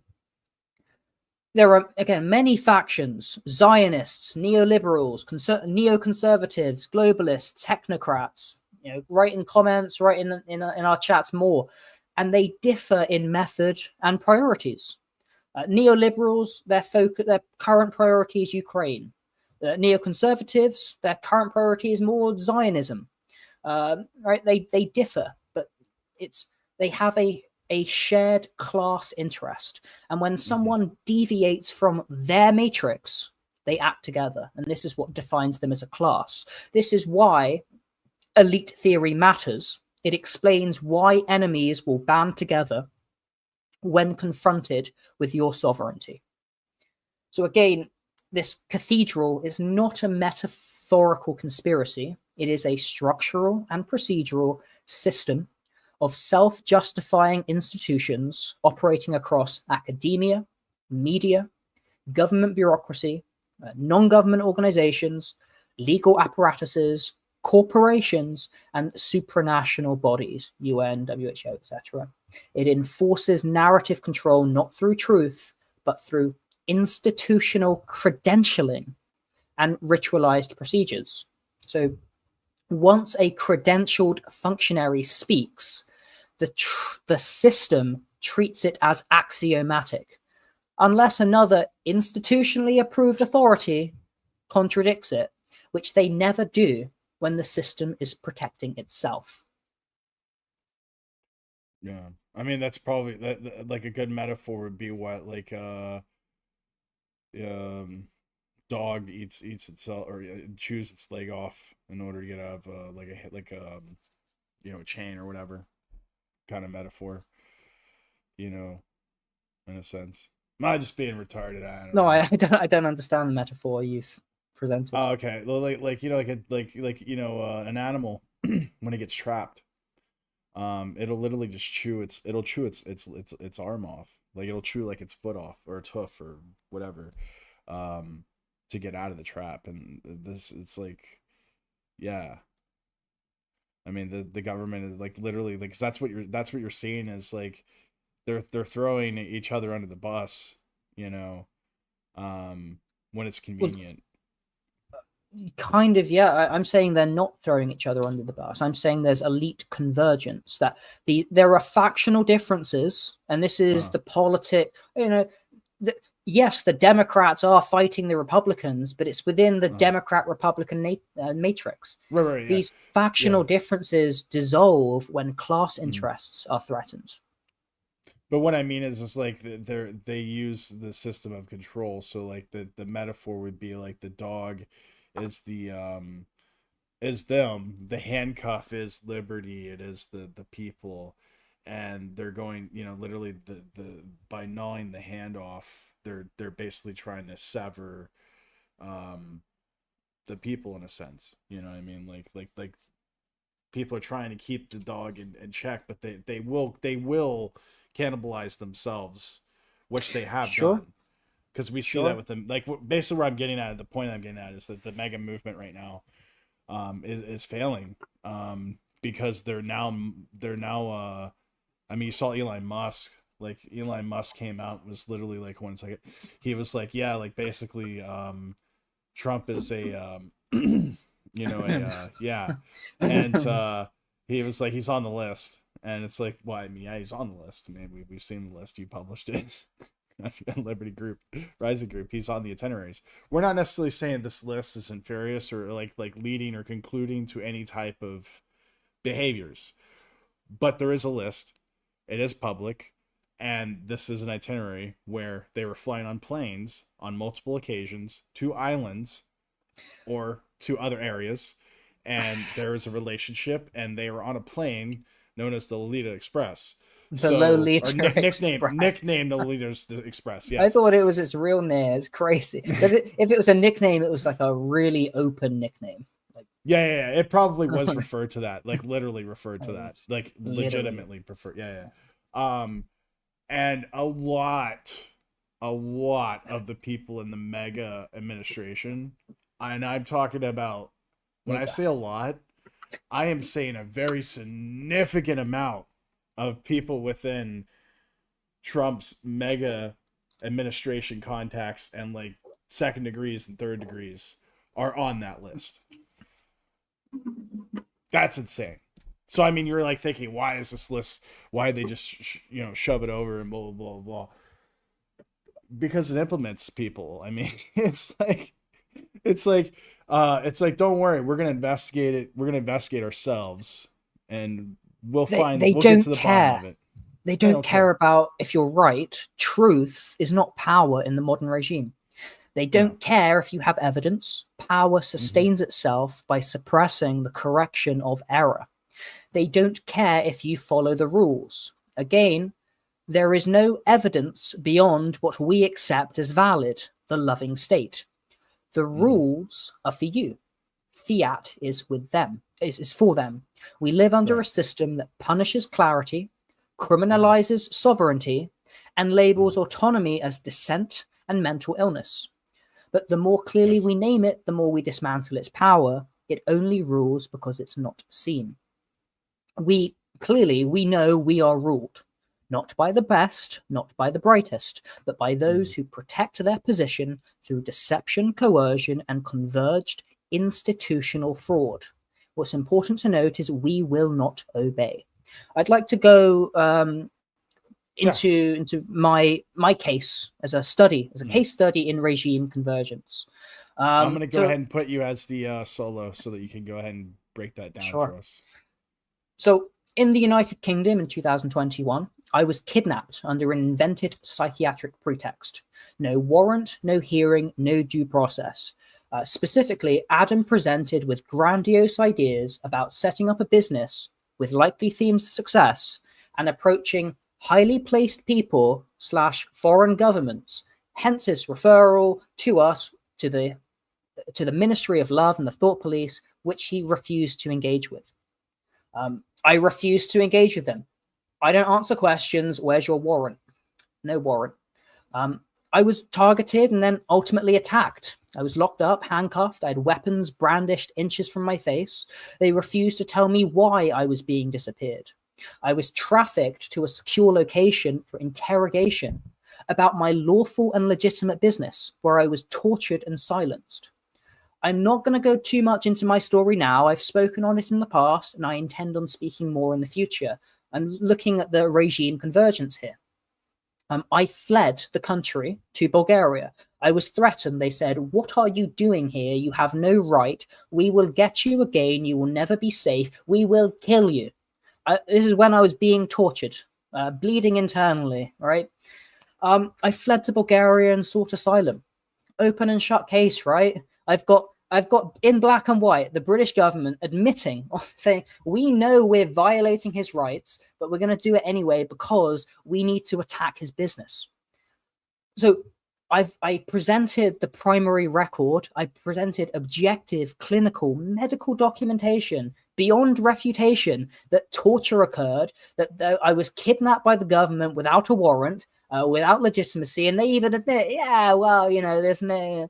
there are, again, many factions: Zionists, neoliberals, neoconservatives, globalists, technocrats. You know, write in comments, write in our chats more, and they differ in method and priorities. Neoliberals, their current priority is Ukraine. Neoconservatives, their current priority is more Zionism. Right? They differ, but they have a shared class interest. And when someone deviates from their matrix, they act together. And this is what defines them as a class. This is why elite theory matters. It explains why enemies will band together when confronted with your sovereignty. So again, this cathedral is not a metaphorical conspiracy. It is a structural and procedural system of self-justifying institutions operating across academia, media, government bureaucracy, non-government organizations, legal apparatuses, corporations, and supranational bodies, UN, WHO, etc. It enforces narrative control not through truth, but through institutional credentialing and ritualized procedures. So Once a credentialed functionary speaks, the system treats it as axiomatic, unless another institutionally approved authority contradicts it, which they never do when the system is protecting itself. Yeah, I mean that's probably like a good metaphor would be what like dog eats itself or chews its leg off in order to get out of a chain or whatever kind of metaphor, in a sense. Am I just being retarded? I don't No, know. I don't understand the metaphor you've presented. Oh, okay. Well, an animal when it gets trapped, it'll literally just chew its arm off. Like it'll chew like its foot off or its hoof or whatever, to get out of the trap. And it's like, yeah. I mean, the government is like literally like, 'cause that's what you're seeing is like they're throwing each other under the bus, when it's convenient. Kind of, yeah. I'm saying they're not throwing each other under the bus. I'm saying there's elite convergence, that there are factional differences, and this is the politic, yes, the Democrats are fighting the Republicans, but it's within the Democrat-Republican matrix. Right, These factional differences dissolve when class interests are threatened. But what I mean is like they use the system of control. So like the metaphor would be like the dog is is them, the handcuff is liberty, it is the people, and they're going, literally the by gnawing the hand off, they're basically trying to sever the people in a sense. You know what I mean? Like people are trying to keep the dog in check, but they will cannibalize themselves, which they have done. Because we see that with them. Like basically where I'm getting at, the point I'm getting at is that the mega movement right now is failing, because they're now I mean, you saw Elon Musk. Like Elon Musk came out, was literally like 1 second, he was like, yeah, like basically Trump is a yeah, and he was like, he's on the list, and it's like, well, I mean, yeah, he's on the list. I mean, we've seen the list, you published it. Liberty Group, Rising Group, he's on the itineraries. We're not necessarily saying this list is nefarious or like leading or concluding to any type of behaviors, but there is a list, it is public, and this is an itinerary where they were flying on planes on multiple occasions to islands or to other areas, and there is a relationship, and they were on a plane known as the Lolita Express. Lolita nicknamed the Lolita Express. Yeah, I thought it was its real name. It's crazy. If it was a nickname, it was like a really open nickname. Like, yeah. It probably was referred to that, like literally referred to that, like legitimately preferred. Yeah. And a lot of the people in the mega administration, and I'm talking about, when I say a lot, I am saying a very significant amount of people within Trump's mega administration contacts and like second degrees and third degrees are on that list. That's insane. So, I mean, you're like thinking, why is this list, why they just, shove it over and blah, blah, blah, blah. Because it implements people. I mean, it's like, don't worry, we're going to investigate it. We're going to investigate ourselves, and we'll get to the bottom of it. They don't care about if you're right. Truth is not power in the modern regime. They don't care if you have evidence. Power sustains itself by suppressing the correction of error. They don't care if you follow the rules. Again, there is no evidence beyond what we accept as valid, the loving state. The rules are for you. Fiat is with them. It is for them. We live under a system that punishes clarity, criminalizes sovereignty, and labels autonomy as dissent and mental illness. But the more clearly we name it, the more we dismantle its power. It only rules because it's not seen. We know we are ruled, not by the best, not by the brightest, but by those who protect their position through deception, coercion, and converged institutional fraud. What's important to note is we will not obey. I'd like to go into my case as a study, as a case study in regime convergence. I'm going to go ahead and put you as the solo so that you can go ahead and break that down for us. So in the United Kingdom in 2021, I was kidnapped under an invented psychiatric pretext. No warrant, no hearing, no due process. Specifically, Adam presented with grandiose ideas about setting up a business with likely themes of success and approaching highly placed people / foreign governments, hence his referral to us, to the Ministry of Love and the Thought Police, which he refused to engage with. I refused to engage with them. I don't answer questions. Where's your warrant? No warrant. I was targeted and then ultimately attacked. I was locked up, handcuffed. I had weapons brandished inches from my face. They refused to tell me why I was being disappeared. I was trafficked to a secure location for interrogation about my lawful and legitimate business, where I was tortured and silenced. I'm not going to go too much into my story now. I've spoken on it in the past, and I intend on speaking more in the future. I'm looking at the regime convergence here. I fled the country to Bulgaria. I was threatened. They said, "What are you doing here? You have no right. We will get you again. You will never be safe. We will kill you." This is when I was being tortured, bleeding internally, right? I fled to Bulgaria and sought asylum. Open and shut case, right? I've got in black and white the British government admitting, saying, we know we're violating his rights, but we're going to do it anyway because we need to attack his business. So I presented the primary record. I presented objective, clinical, medical documentation beyond refutation that torture occurred, that I was kidnapped by the government without a warrant, without legitimacy, and they even admit, yeah, well, there's no...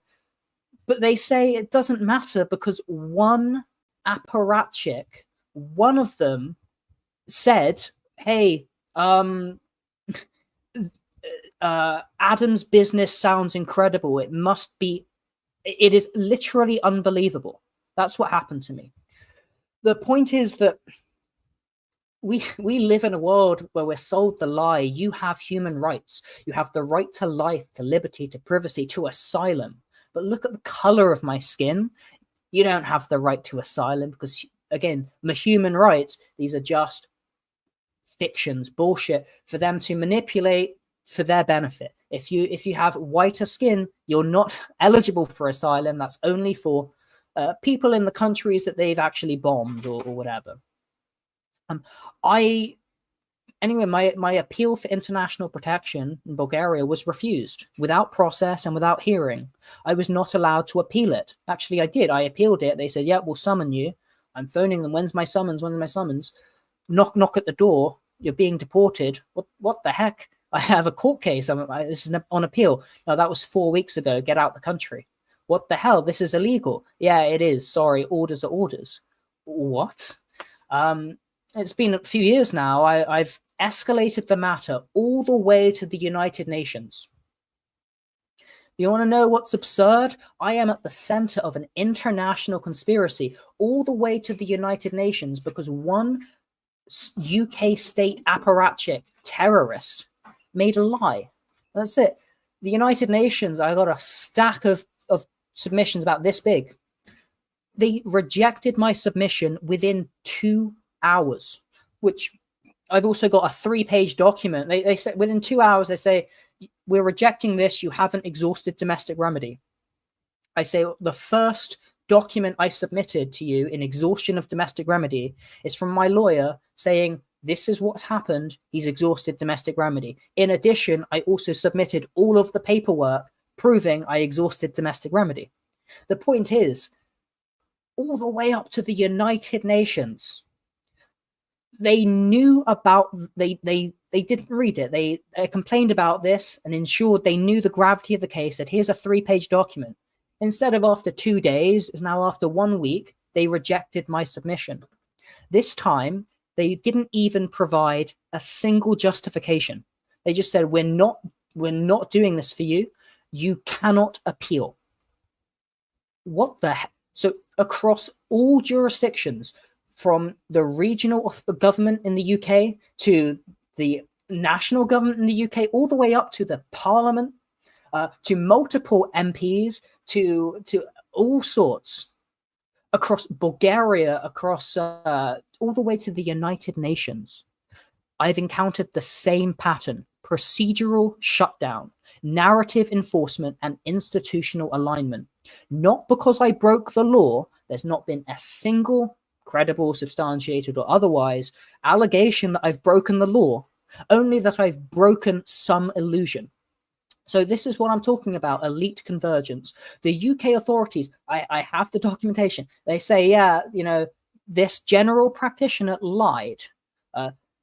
But they say it doesn't matter because one apparatchik, one of them said, hey, Adam's business sounds incredible. It is literally unbelievable. That's what happened to me. The point is that we live in a world where we're sold the lie. You have human rights. You have the right to life, to liberty, to privacy, to asylum. But look at the color of my skin. You don't have the right to asylum because, again, my human rights, these are just fictions, bullshit for them to manipulate for their benefit. If you have whiter skin, you're not eligible for asylum. That's only for people in the countries that they've actually bombed or whatever. My appeal for international protection in Bulgaria was refused without process and without hearing. I was not allowed to appeal it. Actually, I did. I appealed it. They said, yeah, we'll summon you. I'm phoning them. When's my summons? When's my summons? Knock at the door. You're being deported. What the heck? I have a court case. This is on appeal. No, that was 4 weeks ago. Get out the country. What the hell? This is illegal. Yeah, it is. Sorry. Orders are orders. What? It's been a few years now. I've escalated the matter all the way to the United Nations. You want to know what's absurd? I am at the center of an international conspiracy all the way to the United Nations because one UK state apparatchik terrorist made a lie. That's it. The United Nations, I got a stack of submissions about this big. They rejected my submission within 2 hours, which I've also got a 3-page document. They said within 2 hours, they say, we're rejecting this. You haven't exhausted domestic remedy. I say the first document I submitted to you in exhaustion of domestic remedy is from my lawyer saying, this is what's happened. He's exhausted domestic remedy. In addition, I also submitted all of the paperwork proving I exhausted domestic remedy. The point is, all the way up to the United Nations, they knew about, they didn't read it. They complained about this and ensured they knew the gravity of the case, that here's a 3-page document. Instead of after 2 days, it's now after 1 week, they rejected my submission. This time, they didn't even provide a single justification. They just said, we're not doing this for you. You cannot appeal. What the heck? So, across all jurisdictions, from the regional government in the UK to the national government in the UK, all the way up to the parliament, to multiple MPs, to all sorts, across Bulgaria, across all the way to the United Nations. I've encountered the same pattern: procedural shutdown, narrative enforcement, and institutional alignment. Not because I broke the law. There's not been a single credible, substantiated, or otherwise allegation that I've broken the law, only that I've broken some illusion. So this is what I'm talking about: elite convergence. The UK authorities, I have the documentation. They say, yeah, you know, this general practitioner lied.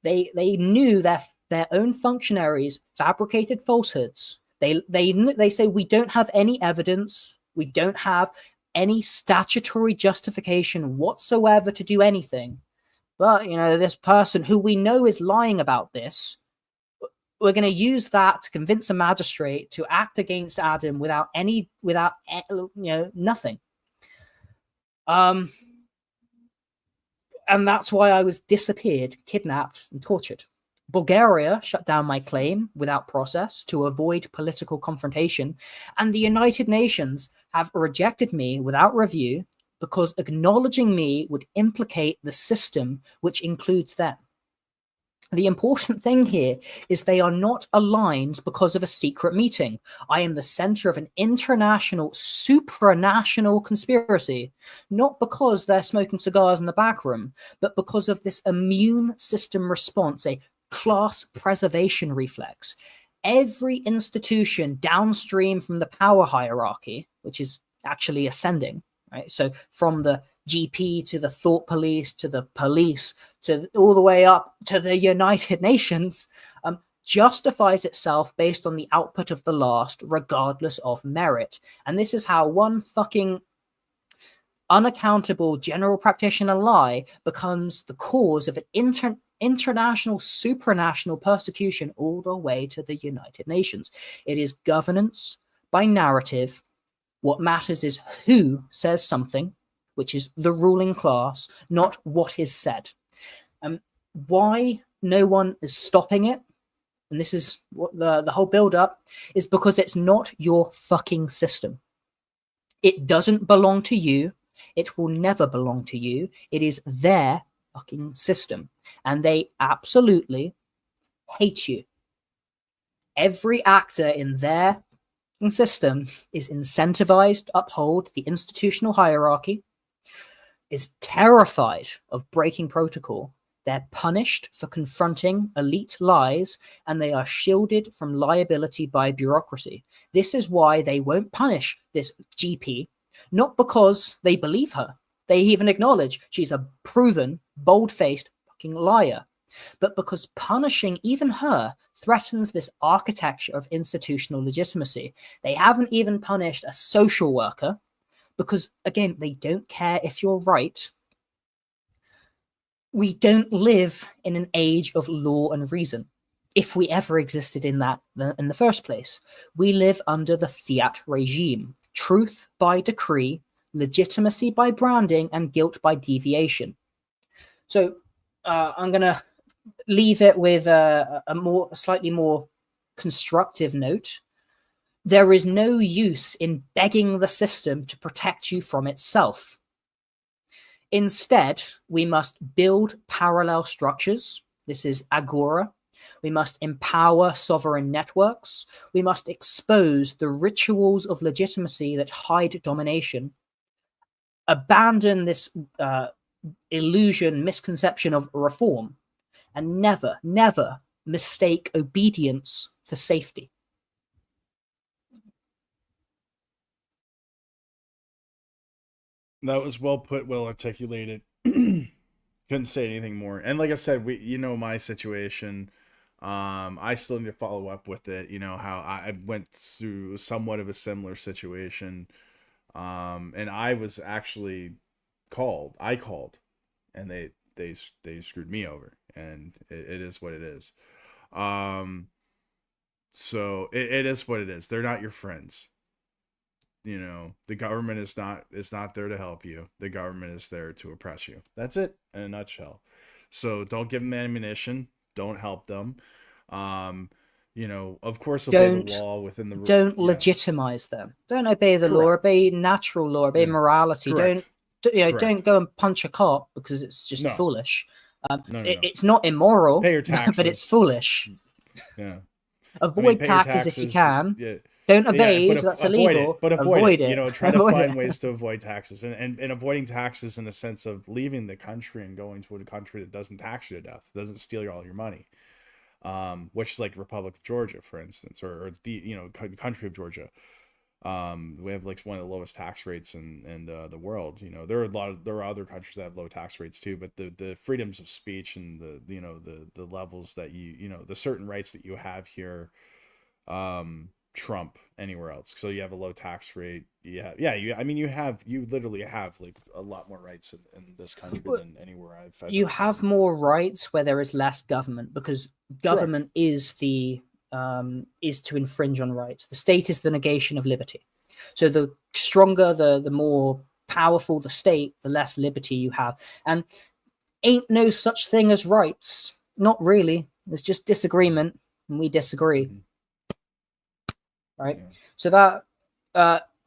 They knew their own functionaries fabricated falsehoods. They say, we don't have any evidence. We don't have any statutory justification whatsoever to do anything. But, you know, this person who we know is lying about this, we're going to use that to convince a magistrate to act against Adam without nothing. And that's why I was disappeared, kidnapped, and tortured. Bulgaria shut down my claim without process to avoid political confrontation, and the United Nations have rejected me without review because acknowledging me would implicate the system, which includes them. The important thing here is they are not aligned because of a secret meeting. I am the center of an international, supranational conspiracy, not because they're smoking cigars in the back room, but because of this immune system response, a class preservation reflex. Every institution downstream from the power hierarchy, which is actually ascending, right? So from the GP to the thought police to the police to all the way up to the United Nations, justifies itself based on the output of the last, regardless of merit. And this is how one fucking unaccountable general practitioner lie becomes the cause of an international, supranational persecution all the way to the United Nations. It is governance by narrative. What matters is who says something, which is the ruling class, not what is said. Why no one is stopping it, and this is what the whole build-up, is because it's not your fucking system. It doesn't belong to you. It will never belong to you. It is their fucking system, and they absolutely hate you. Every actor in their system is incentivized to uphold the institutional hierarchy, is terrified of breaking protocol. They're punished for confronting elite lies, and they are shielded from liability by bureaucracy. This is why they won't punish this GP, not because they believe her. They even acknowledge she's a proven, bold-faced fucking liar, but because punishing even her threatens this architecture of institutional legitimacy. They haven't even punished a social worker because, again, they don't care if you're right. We don't live in an age of law and reason, if we ever existed in that in the first place. We live under the Fiat regime: truth by decree, legitimacy by branding, and guilt by deviation. So I'm going to leave it with a slightly more constructive note. There is no use in begging the system to protect you from itself. Instead, we must build parallel structures. This is agora. We must empower sovereign networks. We must expose the rituals of legitimacy that hide domination. Abandon this illusion, misconception of reform, and never, never mistake obedience for safety. That was well put, well articulated. Couldn't say anything more. And like I said, my situation. I still need to follow up with it. You know how I went through somewhat of a similar situation. And I was actually called. I called, and they screwed me over, and it is what it is. So it is what it is. They're not your friends. the government is not there to help you. The government is there to oppress you. That's it in a nutshell. So don't give them ammunition. Don't help them. Of course, obey the Don't law within the don't yeah. legitimize them. Don't obey the law. Correct. Obey natural law. Obey Yeah. morality. Correct. Correct. Don't go and punch a cop because it's just No. foolish. No. It's not immoral, Pay your taxes. but it's foolish. Yeah. Avoid pay your taxes if you taxes can. yeah. Don't Yeah, evade. but That's avoid illegal. it. But avoid it. Try to Avoid find it. ways to avoid taxes, and avoiding taxes in the sense of leaving the country and going to a country that doesn't tax you to death, doesn't steal all your money. Which is like Republic of Georgia, for instance, or the country of Georgia. We have like one of the lowest tax rates in the world. There are other countries that have low tax rates too, but the freedoms of speech and the levels that the certain rights that you have here trump anywhere else. So you have a low tax rate. You literally have like a lot more rights in this country than anywhere I've You ever have seen. more rights where there is less government, because government is to infringe on rights. The state is the negation of liberty. So the stronger, the more powerful the state, the less liberty you have. And ain't no such thing as rights. Not really. There's just disagreement, and we disagree. Mhm. Right. Yeah. So that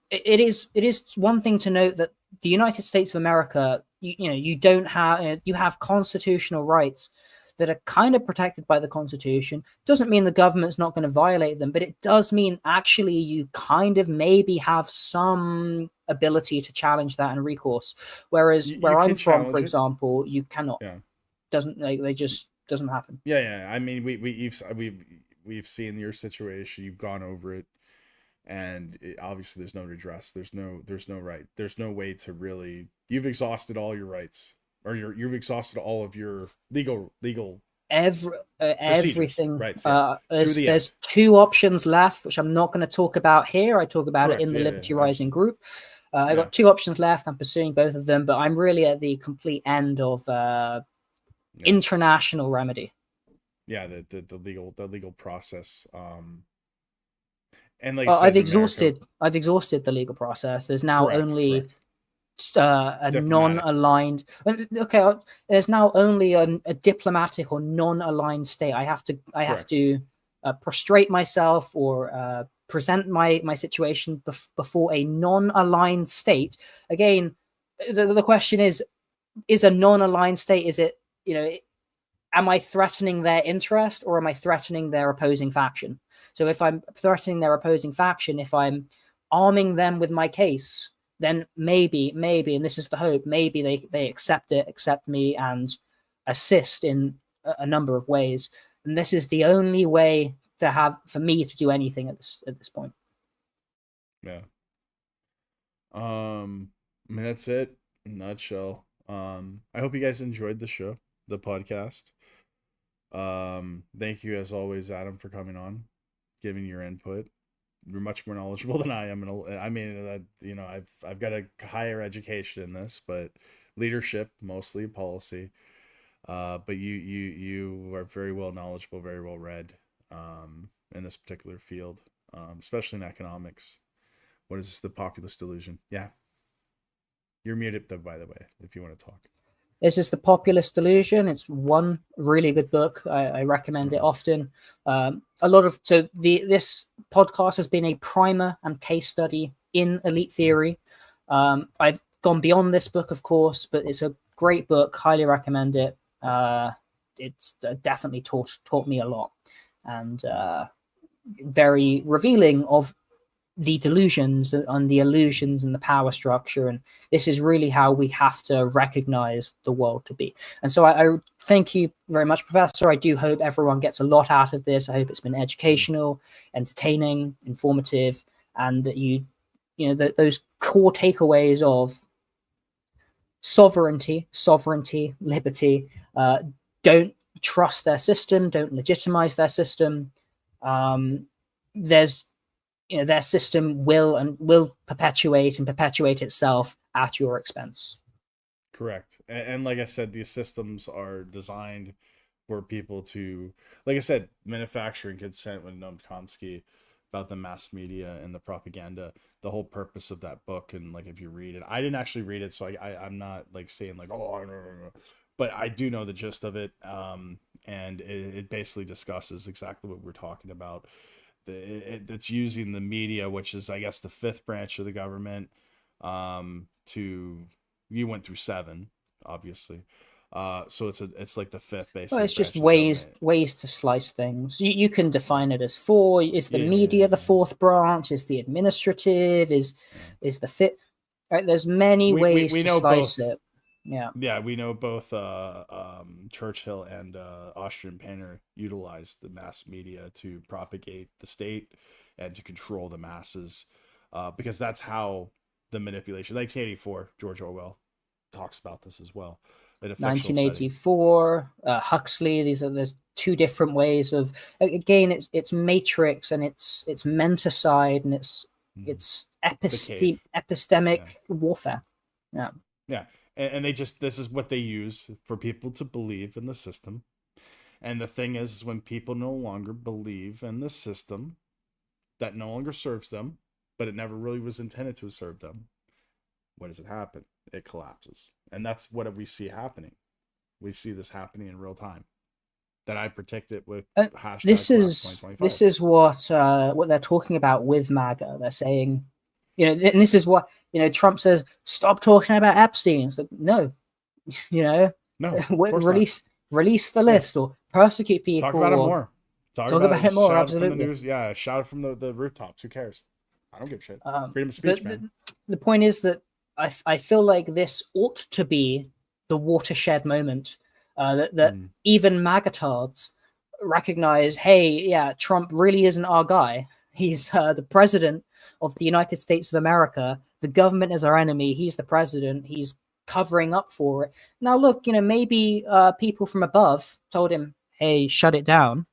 it is one thing to note that the United States of America, you have constitutional rights that are kind of protected by the Constitution. Doesn't mean the government's not going to violate them, but it does mean actually you kind of maybe have some ability to challenge that and recourse. Whereas where I'm from, for example, you cannot. Yeah. They just doesn't happen. Yeah. I mean, we've seen your situation. You've gone over it, and obviously there's no redress. There's no right. There's no way to really. You've exhausted all your rights, or you've exhausted all of your legal everything. Right. Yeah. There's two options left, which I'm not going to talk about here. I talk about Correct. it in the Liberty Rising absolutely. group. I got two options left. I'm pursuing both of them, but I'm really at the complete end of international remedy. Yeah, the legal process. And like I've exhausted the legal process. There's now only a non-aligned. Okay, there's now only a diplomatic or non-aligned state. I have to prostrate myself or present my situation before a non-aligned state. Again, the question is a non-aligned state, is it, am I threatening their interest or am I threatening their opposing faction? So if I'm threatening their opposing faction, if I'm arming them with my case, then maybe, and this is the hope, maybe they accept me and assist in a number of ways. And this is the only way for me to do anything at this point. Yeah. I mean, that's it in a nutshell. I hope you guys enjoyed the podcast. Thank you as always, Adam, for coming on, giving your input. You're much more knowledgeable than I am. I've got a higher education in this, but leadership, mostly policy. But you are very well knowledgeable, very well read, in this particular field, especially in economics. What is this, the populist delusion? Yeah. You're muted though, by the way, if you want to talk. This is The Populist Delusion. It's one really good book. I recommend it often. This podcast has been a primer and case study in elite theory. I've gone beyond this book, of course, but it's a great book. Highly recommend it. It's definitely taught me a lot, and very revealing of the delusions and the illusions and the power structure. And this is really how we have to recognize the world to be. And so I thank you very much, Professor. I do hope everyone gets a lot out of this. I hope it's been educational, entertaining, informative, and that those core takeaways of sovereignty, liberty, don't trust their system, don't legitimize their system. Their system will perpetuate itself at your expense. Correct. And like I said, these systems are designed for people to, like I said, manufacturing consent with Noam Chomsky, about the mass media and the propaganda. The whole purpose of that book, and like if you read it, I didn't actually read it, so I'm not like saying like, oh, I know, but I do know the gist of it. And it basically discusses exactly what we're talking about. It's using the media, which is, I guess, the fifth branch of the government. To You went through seven, obviously. So it's like the fifth, Well, basically, it's just branch of the government. ways to slice things. You can define it as four. Is the media the Yeah, fourth branch? Is the administrative? Is the fit? Right, there's many ways we to know slice both. it. Yeah. Yeah, we know both. Churchill and Austrian Painter utilized the mass media to propagate the state and to control the masses, because that's how the manipulation. 1984, George Orwell talks about this as well in a fictional setting. 1984, Huxley. There's two different ways of, again, it's matrix, and it's menticide, and it's cave. epistemic Yeah. warfare. Yeah. Yeah. And they just, this is what they use for people to believe in the system. And the thing is when people no longer believe in the system that no longer serves them, but it never really was intended to serve them, what does it happen? It collapses. And that's what we see happening. We see this happening in real time. That I predict it with hashtag this is 2025. this is what they're talking about with MAGA. They're saying, and this is what Trump says. Stop talking about Epstein. So no, no, release the list, or persecute people. Talk about it more. Talk about it more. Absolutely. From the news. Yeah, shout it from the rooftops. Who cares? I don't give a shit. Freedom of speech, man. The point is that I feel like this ought to be the watershed moment, that even magatards recognize, hey, yeah, Trump really isn't our guy. He's the president of the United States of America. The government is our enemy. He's the president. He's covering up for it. Now, look, maybe people from above told him, hey, shut it down.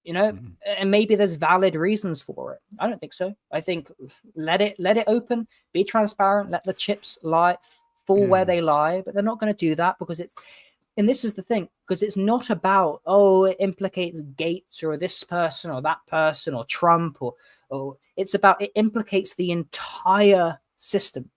And maybe there's valid reasons for it. I don't think so. I think let it open, be transparent, let the chips fall where they lie. But they're not going to do that because and this is the thing, because it's not about, it implicates Gates or this person or that person or Trump or it's about, it implicates the entire system,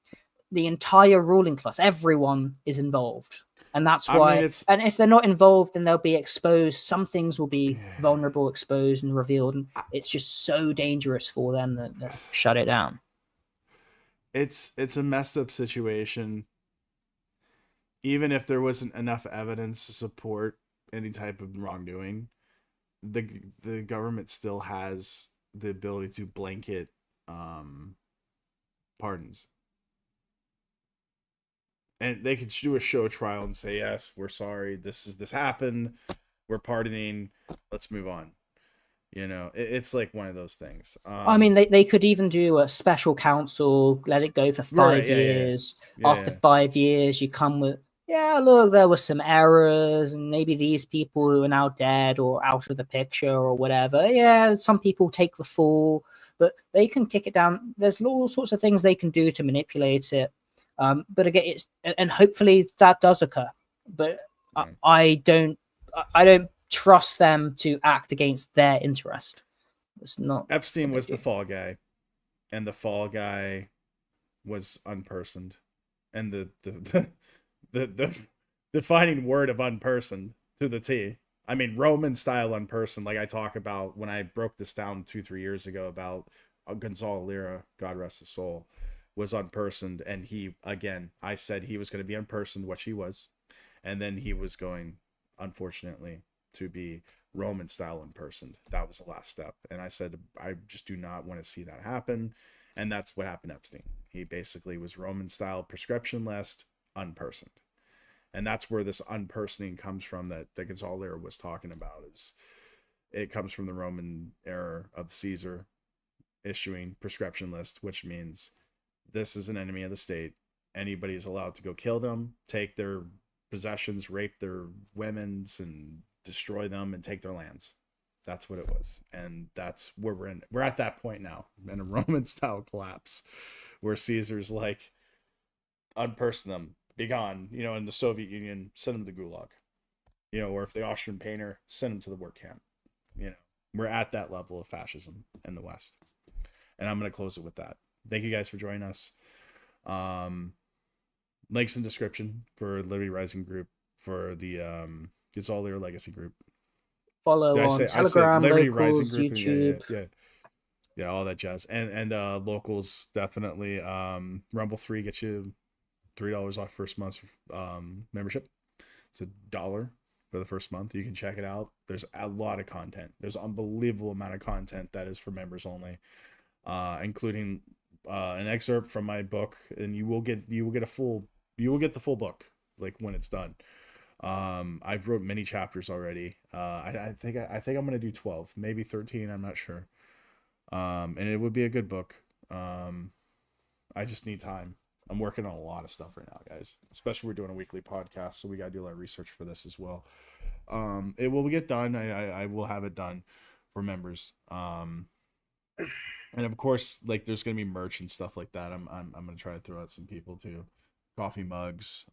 the entire ruling class. Everyone is involved. And that's why, and if they're not involved, then they'll be exposed. Some things will be vulnerable, exposed, and revealed. And it's just so dangerous for them that shut it down. It's a messed up situation. Even if there wasn't enough evidence to support any type of wrongdoing, the government still has the ability to blanket pardons. And they could do a show trial and say, yes, we're sorry, this happened, we're pardoning, let's move on. It's like one of those things. I mean, they could even do a special counsel, let it go for 5 years. After 5 years, you come with, look, there were some errors, and maybe these people who are now dead or out of the picture or whatever. Some people take the fall, but they can kick it down. There's all sorts of things they can do to manipulate it. But again, and hopefully that does occur. But I don't trust them to act against their interest. It's not. Epstein was the fall guy, and the fall guy was unpersoned, and the defining word of unpersoned to the T. I mean, Roman style unpersoned, like I talk about when I broke this down 2-3 years ago about Gonzalo Lira, God rest his soul, was unpersoned. And I said he was going to be unpersoned, which he was. And then he was going, unfortunately, to be Roman style unpersoned. That was the last step. And I said, I just do not want to see that happen. And that's what happened to Epstein. He basically was Roman style prescription list, unpersoned. And that's where this unpersoning comes from that Gonzalo Lira was talking about. It comes from the Roman era of Caesar issuing prescription list, which means this is an enemy of the state. Anybody is allowed to go kill them, take their possessions, rape their women's, and destroy them and take their lands. That's what it was. And that's where we're in. We're at that point now in a Roman style collapse where Caesar's like, unperson them, be gone. In the Soviet Union, send them to the Gulag. Or if the Austrian Painter, send them to the work camp. We're at that level of fascism in the West. And I'm going to close it with that. Thank you guys for joining us. Links in description for Liberty Rising group, for the Gonzalez Legacy group. Follow on Telegram, Liberty Locals, Rising group, YouTube. Yeah, all that jazz. And locals definitely. Rumble 3 gets you $3 off first month's membership. It's $1 for the first month. You can check it out. There's a lot of content. There's an unbelievable amount of content that is for members only, including an excerpt from my book, and you will get the full book like when it's done. I've wrote many chapters already. I think I'm gonna do 12, maybe 13. I'm not sure. And it would be a good book. I just need time. I'm working on a lot of stuff right now, guys. Especially we're doing a weekly podcast, so we gotta do a lot of research for this as well. It will get done. I will have it done for members. And of course, like there's gonna be merch and stuff like that. I'm gonna try to throw out some people too. Coffee mugs,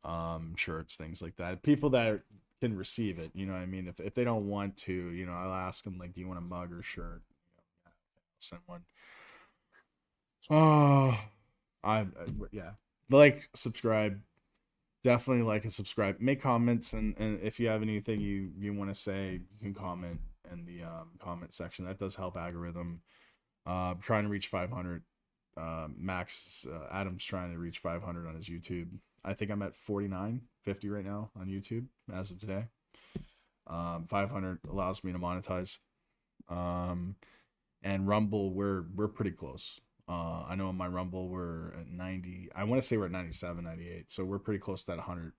shirts, things like that. People that can receive it, you know what I mean? If they don't want to, you know, I'll ask them like, do you want a mug or a shirt? Send one. Oh, yeah. Like, subscribe. Definitely like and subscribe. Make comments, and if you have anything you want to say, you can comment in the comment section. That does help algorithm. Trying to reach 500. Max Adam's trying to reach 500 on his YouTube. I think I'm at 50 right now on YouTube as of today. 500 allows me to monetize. And Rumble, we're pretty close. I know on my Rumble we're at 90. I want to say we're at 97, 98. So we're pretty close to that 100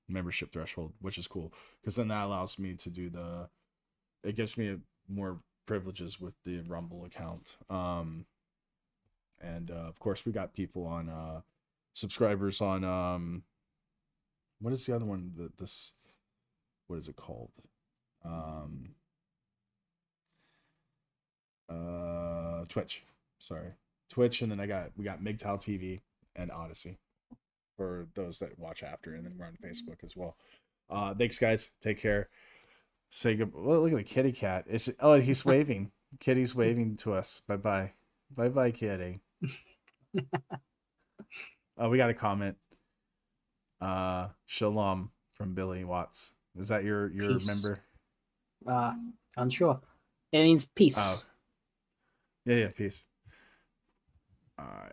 membership threshold, which is cool, because then that allows me to do it gives me more privileges with the Rumble account. And of course we got people on subscribers on what is the other one, what is it called, Twitch, and then we got MGTOW TV and Odyssey for those that watch after, and then we're on Facebook as well. Thanks guys, take care, say good. Well, look at the kitty cat. He's waving. Kitty's waving to us. Bye kitty. We got a comment. Shalom from Billy Watts. Is that your Peace. member? Unsure. It means peace. Yeah, peace. All right.